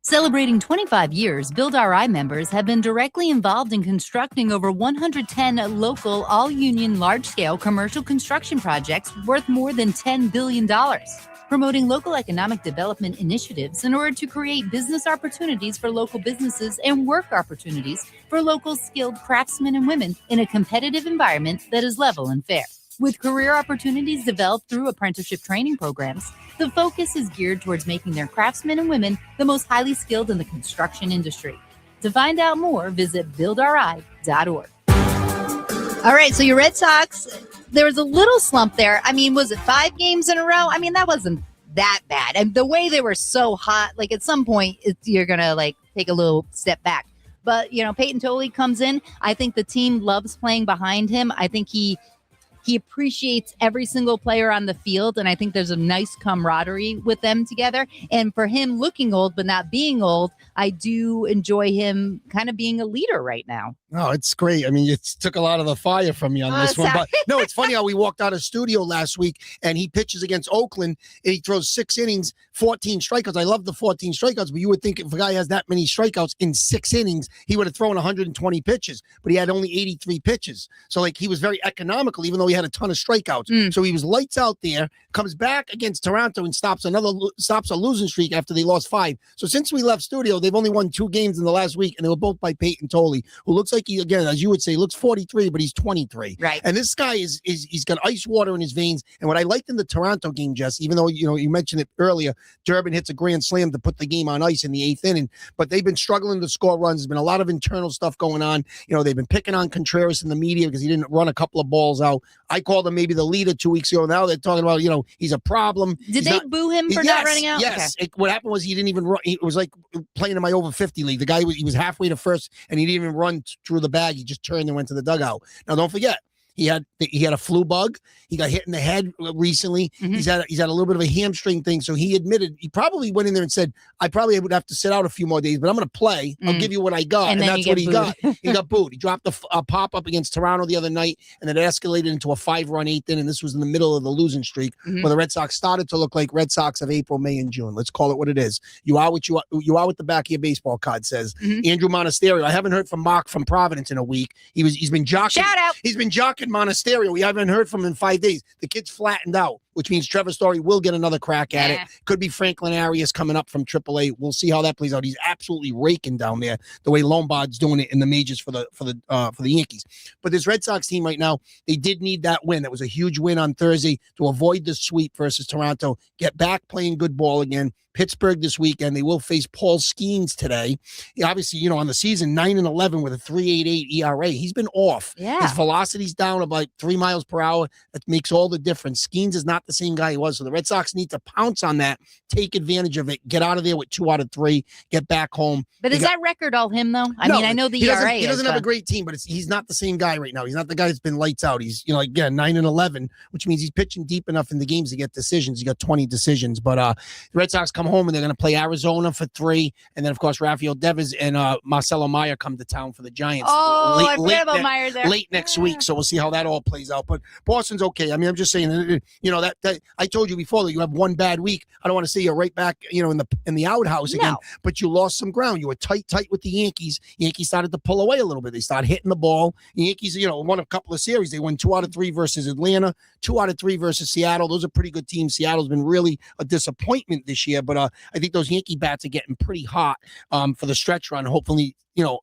Celebrating 25 years, Build RI members have been directly involved in constructing over 110 local, all-union, large-scale commercial construction projects worth more than $10 billion, promoting local economic development initiatives in order to create business opportunities for local businesses and work opportunities for local skilled craftsmen and women in a competitive environment that is level and fair. With career opportunities developed through apprenticeship training programs, the focus is geared towards making their craftsmen and women the most highly skilled in the construction industry. To find out more, visit buildri.org. All right, so your Red Sox, there was a little slump there. I mean, was it 5 games in a row? I mean, that wasn't that bad. And the way they were so hot, at some point, you're going to, take a little step back. But, Peyton Tolley comes in. I think the team loves playing behind him. I think he appreciates every single player on the field, and I think there's a nice camaraderie with them together. And for him looking old but not being old, I do enjoy him kind of being a leader right now. Oh, it's great. I mean, it took a lot of the fire from me on this one. But no, it's funny how we walked out of studio last week and he pitches against Oakland and he throws 6 innings, 14 strikeouts. I love the 14 strikeouts, but you would think if a guy has that many strikeouts in 6 innings, he would have thrown 120 pitches, but he had only 83 pitches. So he was very economical, even though he had a ton of strikeouts. So he was lights out there, comes back against Toronto and stops a losing streak after they lost 5. So since we left studio, they've only won 2 games in the last week, and they were both by Peyton Tolley, who looks like he, again, as you would say, looks 43, but he's 23. Right. And this guy he's got ice water in his veins. And what I liked in the Toronto game, Jess, even though you mentioned it earlier, Durbin hits a grand slam to put the game on ice in the 8th inning, but they've been struggling to score runs. There's been a lot of internal stuff going on. They've been picking on Contreras in the media because he didn't run a couple of balls out. I called him maybe the leader 2 weeks ago. Now they're talking about, he's a problem. Did they boo him for not running out? Yes. Okay. What happened was he didn't even run. It was like playing in my over 50 league. The guy, he was halfway to first and he didn't even run through the bag. He just turned and went to the dugout. Now, don't forget, He had a flu bug. He got hit in the head recently. Mm-hmm. He's had a little bit of a hamstring thing. So he admitted he probably went in there and said, I probably would have to sit out a few more days, but I'm going to play. I'll give you what I got. And that's what he got. He got booed. He dropped a pop-up against Toronto the other night, and it escalated into a 5-run 8th inning. And this was in the middle of the losing streak where the Red Sox started to look like Red Sox of April, May, and June. Let's call it what it is. You are what you are what the back of your baseball card says. Andrew Monasterio. I haven't heard from Mark from Providence in a week. He's been jocking. Shout out. He's been jocking Monasterio. We haven't heard from him in 5 days. The kid's flattened out, which means Trevor Story will get another crack at it. Could be Franklin Arias coming up from AAA. We'll see how that plays out. He's absolutely raking down there the way Lombard's doing it in the majors for the Yankees. But this Red Sox team right now, they did need that win. That was a huge win on Thursday to avoid the sweep versus Toronto. Get back playing good ball again. Pittsburgh this weekend. They will face Paul Skeens today. Obviously, on the season, 9-11 with a 3.88 ERA. He's been off. Yeah. His velocity's down about 3 miles per hour. That makes all the difference. Skeens is not the same guy he was. So the Red Sox need to pounce on that, take advantage of it, get out of there with 2 out of 3, get back home. But is that record all him, though? I mean, I know the ERA. He doesn't have a great team, but he's not the same guy right now. He's not the guy that's been lights out. He's, again, 9-11, which means he's pitching deep enough in the games to get decisions. He got 20 decisions. But the Red Sox come home and they're going to play Arizona for 3, and then of course Rafael Devers and Marcelo Meyer come to town for the Giants. I forgot about Meyer there. Late next week, so we'll see how that all plays out. But Boston's okay. I mean, I'm just saying, that I told you before that you have one bad week. I don't want to see you right back, in the outhouse again. But you lost some ground. You were tight with the Yankees. Yankees started to pull away a little bit. They started hitting the ball. The Yankees, won a couple of series. They won 2 out of 3 versus Atlanta, 2 out of 3 versus Seattle. Those are pretty good teams. Seattle's been really a disappointment this year, but I think those Yankee bats are getting pretty hot for the stretch run. Hopefully,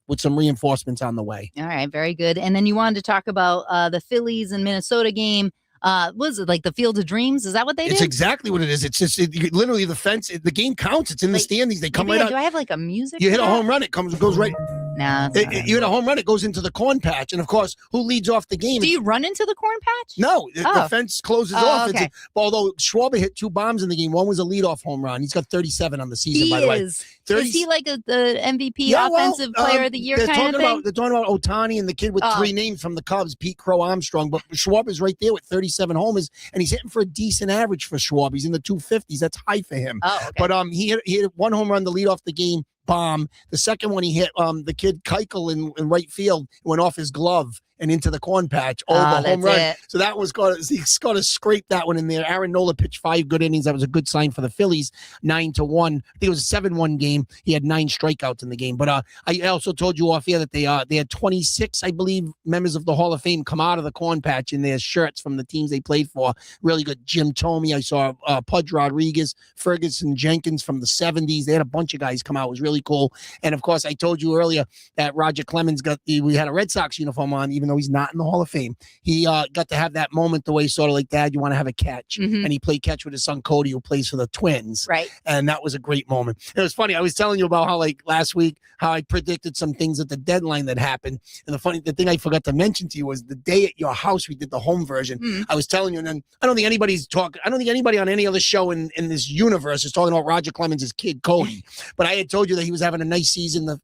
with some reinforcements on the way. All right, very good. And then you wanted to talk about the Phillies and Minnesota game. Was it like the Field of Dreams? Is that what they did? It's exactly what it is. It's just literally the fence. The game counts. It's in the standings. They come right out. Do I have like a music? You hit a home run. It goes right. No, you hit a home run. It goes into the corn patch. And of course, who leads off the game? Do you run into the corn patch? No, the fence closes off. Okay. Although Schwarber hit 2 bombs in the game. One was a leadoff home run. He's got 37 on the season, by the way. Is he like the MVP offensive player of the year kind of thing? They're talking about Ohtani and the kid with 3 names from the Cubs, Pete Crow Armstrong. But Schwarber's right there with 37 homers, and he's hitting for a decent average for Schwarber. He's in the 250s. That's high for him. But he hit 1 home run to lead off the game. Bomb. The second one he hit the kid Keuchel in right field, went off his glove and into the corn patch. The home run. It. So that was he's got to scrape that one in there. Aaron Nola pitched 5 good innings. That was a good sign for the Phillies. 9-1. I think it was a 7-1 game. He had 9 strikeouts in the game. But I also told you off air that they had 26, I believe, members of the Hall of Fame come out of the corn patch in their shirts from the teams they played for. Really good. Jim Thome. I saw Pudge Rodriguez, Ferguson Jenkins from the 70s. They had a bunch of guys come out. It was really cool. And of course, I told you earlier that Roger Clemens we had a Red Sox uniform on, even though he's not in the Hall of Fame. He got to have that moment the way sort of like, Dad, you want to have a catch. And he played catch with his son Cody, who plays for the Twins. Right. And that was a great moment. It was funny. I was telling you about how like last week, how I predicted some things at the deadline that happened. And the thing I forgot to mention to you was the day at your house we did the home version. I was telling you, and then I don't think anybody on any other show in this universe is talking about Roger Clemens' kid Cody. But I had told you that he was having a nice season.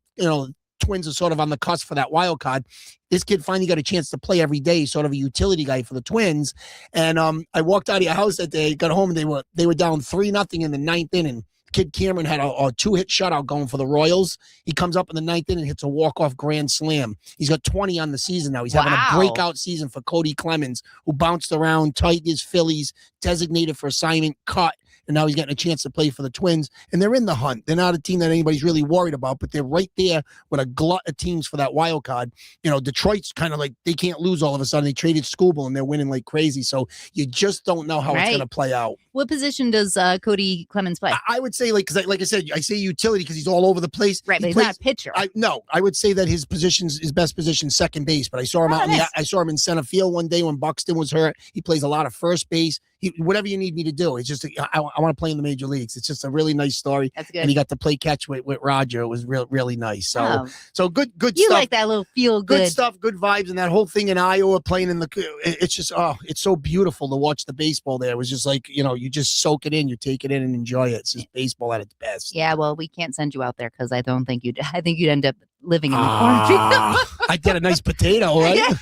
Twins are sort of on the cusp for that wild card. This kid finally got a chance to play every day, sort of a utility guy for the Twins. And I walked out of your house that day, got home, and they were down 3-0 in the 9th inning. Kid Cameron had a 2-hit shutout going for the Royals. He comes up in the 9th inning and hits a walk-off grand slam. He's got 20 on the season now. He's having a breakout season for Cody Clemens, who bounced around Tigers, Phillies, designated for assignment, cut. And now he's getting a chance to play for the Twins. And they're in the hunt. They're not a team that anybody's really worried about, but they're right there with a glut of teams for that wild card. Detroit's kind of like, they can't lose all of a sudden. They traded Skubal and they're winning like crazy. So you just don't know how it's going to play out. What position does Cody Clemens play? I would say, like I said, I say utility because he's all over the place. Right, but he's not a pitcher. I would say that his best position is second base, but I saw him I saw him in center field one day when Buxton was hurt. He plays a lot of first base. Whatever you need me to do. It's just I want to play in the major leagues. It's just a really nice story. That's good. And he got to play catch with Roger. It was really nice. So good you stuff. Like that little feel good stuff, good vibes, and that whole thing in Iowa playing in it's just it's so beautiful to watch the baseball there. It was just like, you just soak it in, you take it in and enjoy it. It's just baseball at its best. Yeah, well, we can't send you out there because I think you'd end up living in the cornfield. I'd get a nice potato, right? Yeah.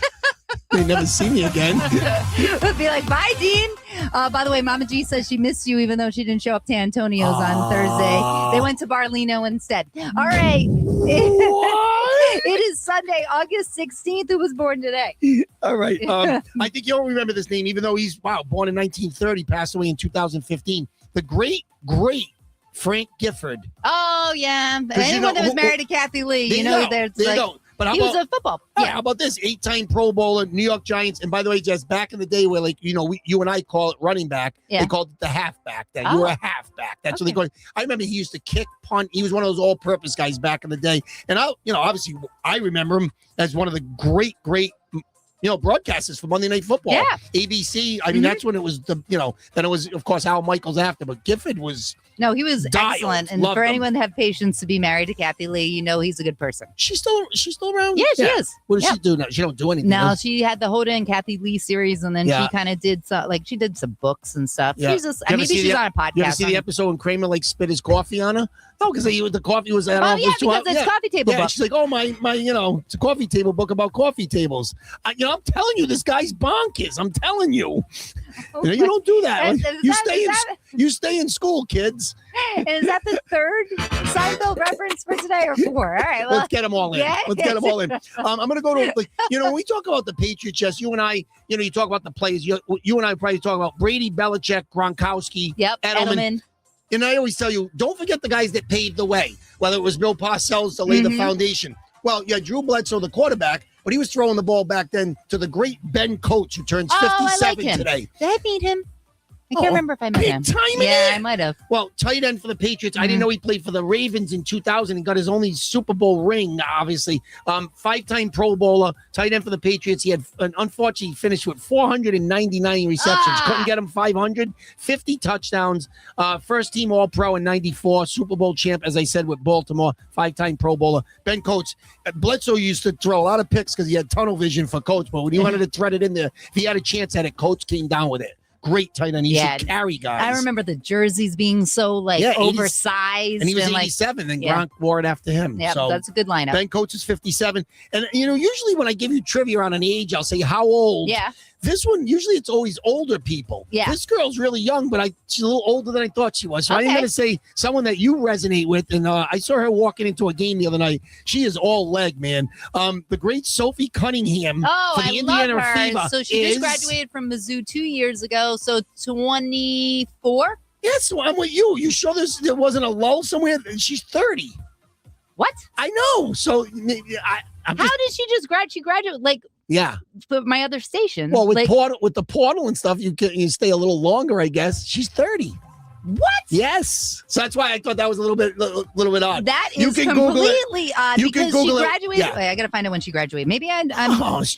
They never see me again. Would be like, bye, Dean. By the way, Mama G says she missed you, even though she didn't show up to Antonio's on Thursday. They went to Barlino instead. All right. It is Sunday, August 16th. Who was born today? All right. I think you'll remember this name, even though he's, born in 1930, passed away in 2015. The great Frank Gifford. Oh, yeah. Anyone that was married to Kathy Lee, there's But he was a football. Yeah. How about this? 8-time Pro Bowler, New York Giants. And by the way, Jess, back in the day where, you and I call it running back, they called it the halfback. You were a halfback. That's what they called it. I remember he used to kick, punt. He was one of those all-purpose guys back in the day. And, obviously, I remember him as one of the great broadcasters for Monday Night Football. Yeah. ABC. I mean, that's when it was then it was, of course, Al Michaels after. But Gifford was. No, he was excellent. And for anyone to have patience to be married to Kathy Lee, he's a good person. She's still around? Yeah, she is. What does she do now? She don't do anything. No, she had the Hoda and Kathy Lee series, and then she kind of did she did some books and stuff. Yeah. She's just, maybe she's on a podcast. You ever see the episode when Kramer spit his coffee on her? No, because the coffee was. Because it's coffee table book. She's like, oh my, it's a coffee table book about coffee tables. I'm telling you, this guy's bonkers. I'm telling you. You don't do that. You stay in school, kids. Is that the third Seinfeld reference for today or 4? All right, let's get them all in. Let's get them all in. I'm going to go to when we talk about the Patriots, Jess, you and I, you talk about the players. You and I probably talk about Brady, Belichick, Gronkowski, Edelman. And I always tell you, don't forget the guys that paved the way, whether it was Bill Parcells to lay the foundation. Well, Drew Bledsoe, the quarterback, but he was throwing the ball back then to the great Ben Coates, who turns 57 today. Did I meet him? I can't remember if I met him. I might have. Well, tight end for the Patriots. I didn't know he played for the Ravens in 2000 and got his only Super Bowl ring, obviously. 5-time Pro Bowler, tight end for the Patriots. He had, unfortunately, finished with 499 receptions. Couldn't get him 500. 50 touchdowns. First team All-Pro in 94. Super Bowl champ, as I said, with Baltimore. 5-time Pro Bowler. Ben Coates. Bledsoe used to throw a lot of picks because he had tunnel vision for Coates, but when he wanted to thread it in there, if he had a chance at it, Coates came down with it. Great tight end. He should carry guys. I remember the jerseys being so oversized. And he was 87, and Gronk wore it after him. Yeah, so that's a good lineup. Ben Coates is 57. And, usually when I give you trivia on an age, I'll say how old. Yeah. This one, usually it's always older people. Yeah. This girl's really young, but she's a little older than I thought she was. So I'm going to say someone that you resonate with. And I saw her walking into a game the other night. She is all leg, man. The great Sophie Cunningham for the Indiana love her. Fever. So she just graduated from Mizzou 2 years ago. So 24? Yes, I'm with you. You sure there wasn't a lull somewhere? She's 30. What? I know. So how did she just graduate? She graduated for my other station. Well, with the portal and stuff, you stay a little longer, I guess. She's 30. What? Yes. So that's why I thought that was a little bit odd. That is completely odd because she graduated. Wait, I got to find out when she graduated. Maybe I'm because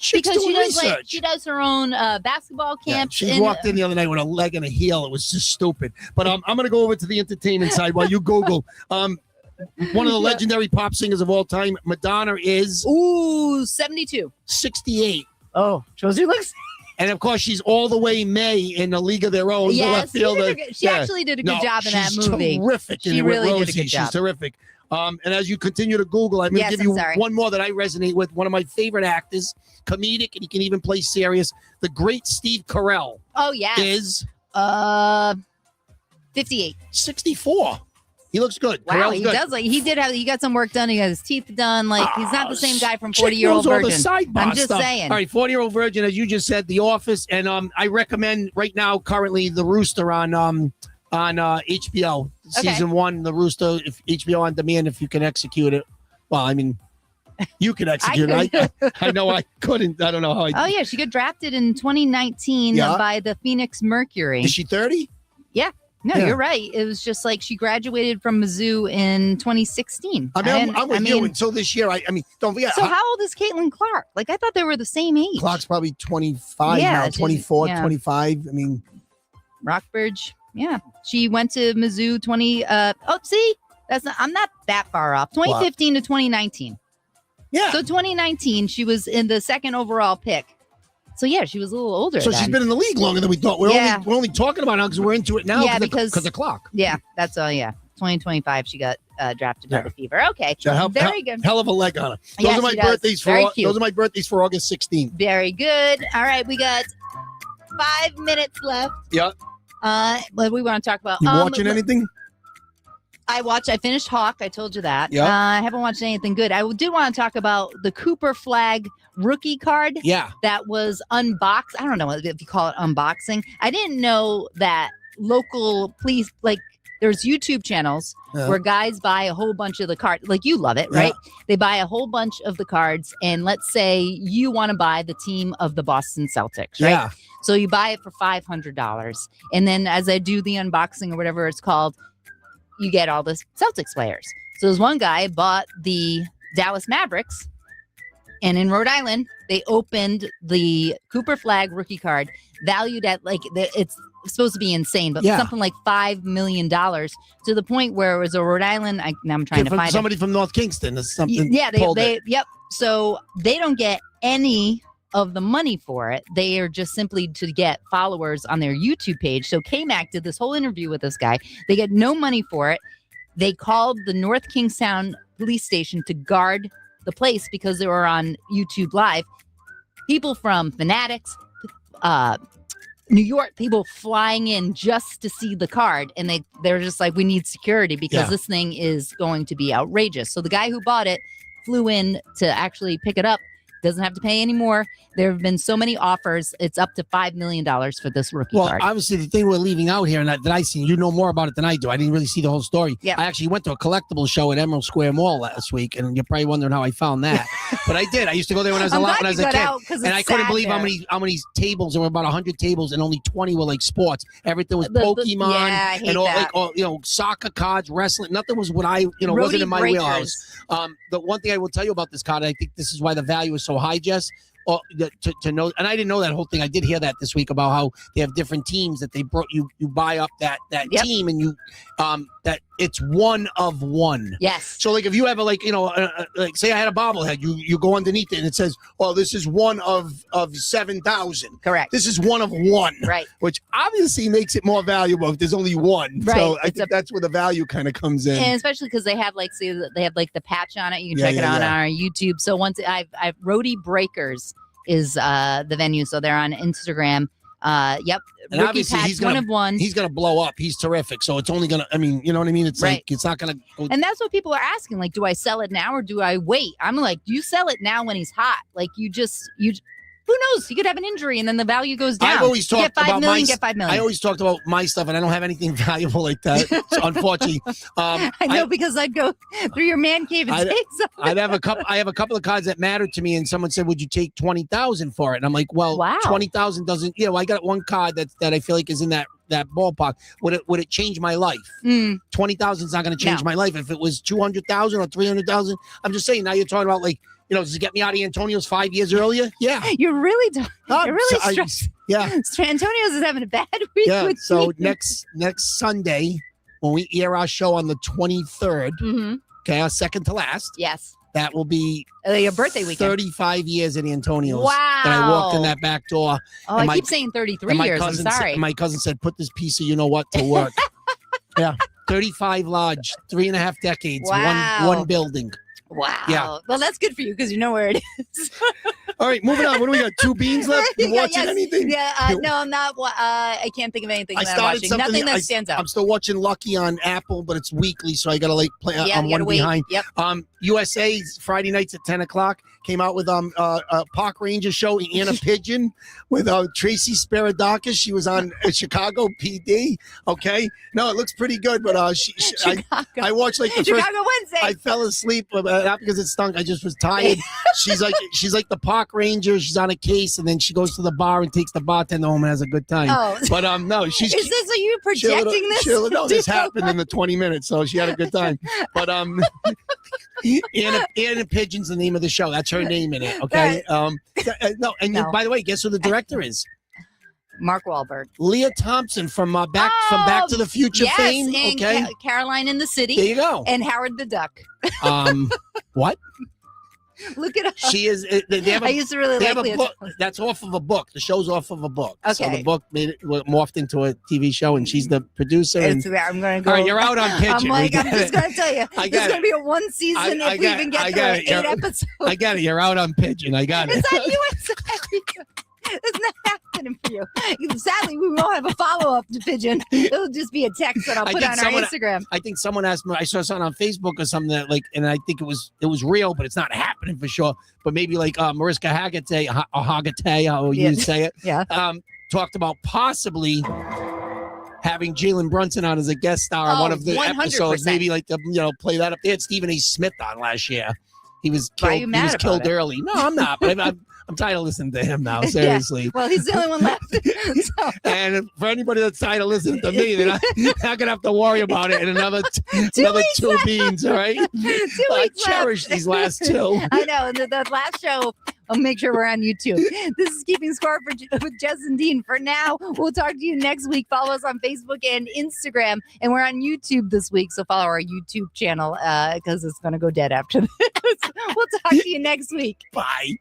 she does her own basketball camp. She walked in the other night with a leg and a heel. It was just stupid. But I'm going to go over to the entertainment side while you Google. One of the legendary pop singers of all time, Madonna, is 72, 68. Oh, shows you looks. And of course, she's all the way May in A League of Their Own. Yes, she actually did a good job in that movie. Terrific. She really did a good job. She's terrific. And as you continue to Google, I'm going to give you one more that I resonate with. One of my favorite actors, comedic, and he can even play serious. The great Steve Carell. Oh yeah, is 58, 64. He looks good. Wow, Carell's he good. does he got some work done. He got his teeth done. He's not the same guy from 40-Year-Old Virgin. I'm just saying. All right, 40-Year-Old Virgin, as you just said, The Office, and I recommend right now currently The Rooster on HBO. Season 1, The Rooster, if HBO on demand, if you can execute it. Well, I mean, you can execute it. I know I couldn't. I don't know how I. Oh yeah, she got drafted in 2019 by the Phoenix Mercury. Is she 30? Yeah. No, you're right. It was just like she graduated from Mizzou in 2016. I'm with you until this year. I mean, don't forget. So how old is Caitlin Clark? I thought they were the same age. Clark's probably 25 now, 24, 25. I mean. Rockbridge. Yeah. She went to Mizzou 20. I'm not that far off. 2015 to 2019. Yeah. So 2019, she was in the second overall pick. So yeah, she was a little older. So she's been in the league longer than we thought. We're only talking about it because we're into it now. Because of clock. Yeah, that's all. Yeah, 2025. She got drafted by the fever. Okay, very good. Hell of a leg on her. Those are my birthdays those are my birthdays for August 16th. Very good. All right, we got 5 minutes left. Yep. What we want to talk about? You watching anything? I finished Hawk. I told you that. Yep. I haven't watched anything good. I did want to talk about the Cooper Flag rookie card. Yeah. That was unboxed. I don't know if you call it unboxing. I didn't know that local police, like there's YouTube channels where guys buy a whole bunch of the cards. Like you love it, right? They buy a whole bunch of the cards. And let's say you want to buy the team of the Boston Celtics, right? Yeah. So you buy it for $500. And then as I do the unboxing or whatever it's called, you get all the Celtics players. So there's one guy bought the Dallas Mavericks, and in Rhode Island, they opened the Cooper Flag rookie card valued at it's supposed to be insane, but something like $5 million to the point where it was a Rhode Island. Now I'm trying to find somebody from North Kingston or something. Yeah, yep. So they don't get any of the money for it. They are just simply to get followers on their YouTube page. So K-Mac did this whole interview with this guy. They get no money for it. They called the North Kingstown police station to guard the place because they were on YouTube Live. People from Fanatics, New York, people flying in just to see the card. And they're just like, we need security because this thing is going to be outrageous. So the guy who bought it flew in to actually pick it up. Doesn't have to pay anymore. There have been so many offers. It's up to $5 million for this rookie card. Well, obviously, the thing we're leaving out here and that I seen, you know more about it than I do. I didn't really see the whole story. Yeah. I actually went to a collectible show at Emerald Square Mall last week, and you're probably wondering how I found that. But I did. I used to go there when I was a kid. And I couldn't believe how many tables. There were about 100 tables, and only 20 were like sports. Everything was Pokemon and all like soccer cards, wrestling. Nothing was what I wasn't in my wheelhouse. The one thing I will tell you about this card, I think this is why the value is so high, Jess. To know, and I didn't know that whole thing. I did hear that this week about how they have different teams that they brought you buy up that team, and you that it's one of one. Yes. So like if you have like say I had a bobblehead, you go underneath it and it says, "Oh, this is one of 7,000." Correct. This is one of one. Right. Which obviously makes it more valuable if there's only one. Right. So I think that's where the value kind of comes in. And especially because they have the patch on it. You can check it on our YouTube. So once I've Roadie Breakers is the venue, so they're on Instagram. Yep. And rookie obviously patch, he's gonna, one of one. He's gonna blow up. He's terrific. So it's only gonna. I mean, you know what I mean? It's like it's not gonna. And that's what people are asking. Like, do I sell it now or do I wait? I'm like, you sell it now when he's hot. Like you. Who knows? You could have an injury and then the value goes down. I've always talked about get $5 million. I always talked about my stuff, and I don't have anything valuable like that. So unfortunately, I know because I'd go through your man cave and take something. I have a couple of cards that matter to me, and someone said, "Would you take 20,000 for it?" And I'm like, "Well, 20,000 doesn't. I got one card that I feel like is in that ballpark. Would it change my life? 20,000 is not going to change my life. If it was 200,000 or 300,000, I'm just saying. Now you're talking about like." Does it get me out of Antonio's 5 years earlier? Yeah. You're really stressed. Yeah. Antonio's is having a bad week. Yeah. So next Sunday, when we air our show on the 23rd, okay, our second to last. Yes. That will be your birthday weekend. 35 years at Antonio's. Wow. That I walked in that back door. Oh, I keep saying 33 years. I'm sorry. My cousin said, put this piece of you-know-what to work. Yeah. 35 large, 3.5 decades, one building. Wow. Yeah. Well, that's good for you because you know where it is. All right, moving on. What do we got? 2 beans left? You watching anything? Yeah. No, I'm not. I can't think of anything that I'm watching. Nothing that stands out. I'm still watching Lucky on Apple, but it's weekly, so I got to play. I'm one behind. Yep. USA's Friday nights at 10 o'clock came out with a park ranger show, Anna Pigeon, with Tracy Sparadakis. She was on Chicago PD. Okay. No, it looks pretty good, but I watched like the Chicago Wednesday. I fell asleep, not because it stunk. I just was tired. She's like the park ranger. She's on a case, and then she goes to the bar and takes the bartender home and has a good time. Oh. But no, she's. Is this? Are you projecting this? No, this happened in the 20 minutes, so she had a good time. But Anna Pigeon's the name of the show. That's her name in it. Okay. By the way, guess who the director is? Mark Wahlberg. Leah Thompson from Back to the Future fame. And Caroline in the City. There you go. And Howard the Duck. What? Look it up. She is. They have I used to really like a book. That's off of a book. The show's off of a book. Okay. So the book morphed into a TV show, and she's the producer. And, I'm going to go. all right, you're out on Pigeon. I'm just going to tell you. I This got is going to be a one season if we even get through 8 episodes. I got it. You're out on Pigeon. I got it. It's not you. It's not happening for you. Sadly, we won't have a follow-up to Pigeon. It'll just be a text that I'll put on our Instagram. I think someone asked me, I saw something on Facebook or something that and I think it was real, but it's not happening for sure. But maybe Mariska Hargitay, how you say it, talked about possibly having Jalen Brunson on as a guest star on one of the 100%. Episodes. Maybe play that up. They had Stephen A. Smith on last year. He was killed. He was killed early. No, I'm not. But I'm tired of listening to him now. Seriously. Yeah. Well, he's the only one left. So. And for anybody that's tired of listening to me, they're not gonna have to worry about it in another two beans. All right. 2 weeks cherish these last two. I know. And the last show. I'll make sure we're on YouTube. This is Keeping Score with Jess and Dean. For now, we'll talk to you next week. Follow us on Facebook and Instagram. And we're on YouTube this week, so follow our YouTube channel because it's going to go dead after this. We'll talk to you next week. Bye.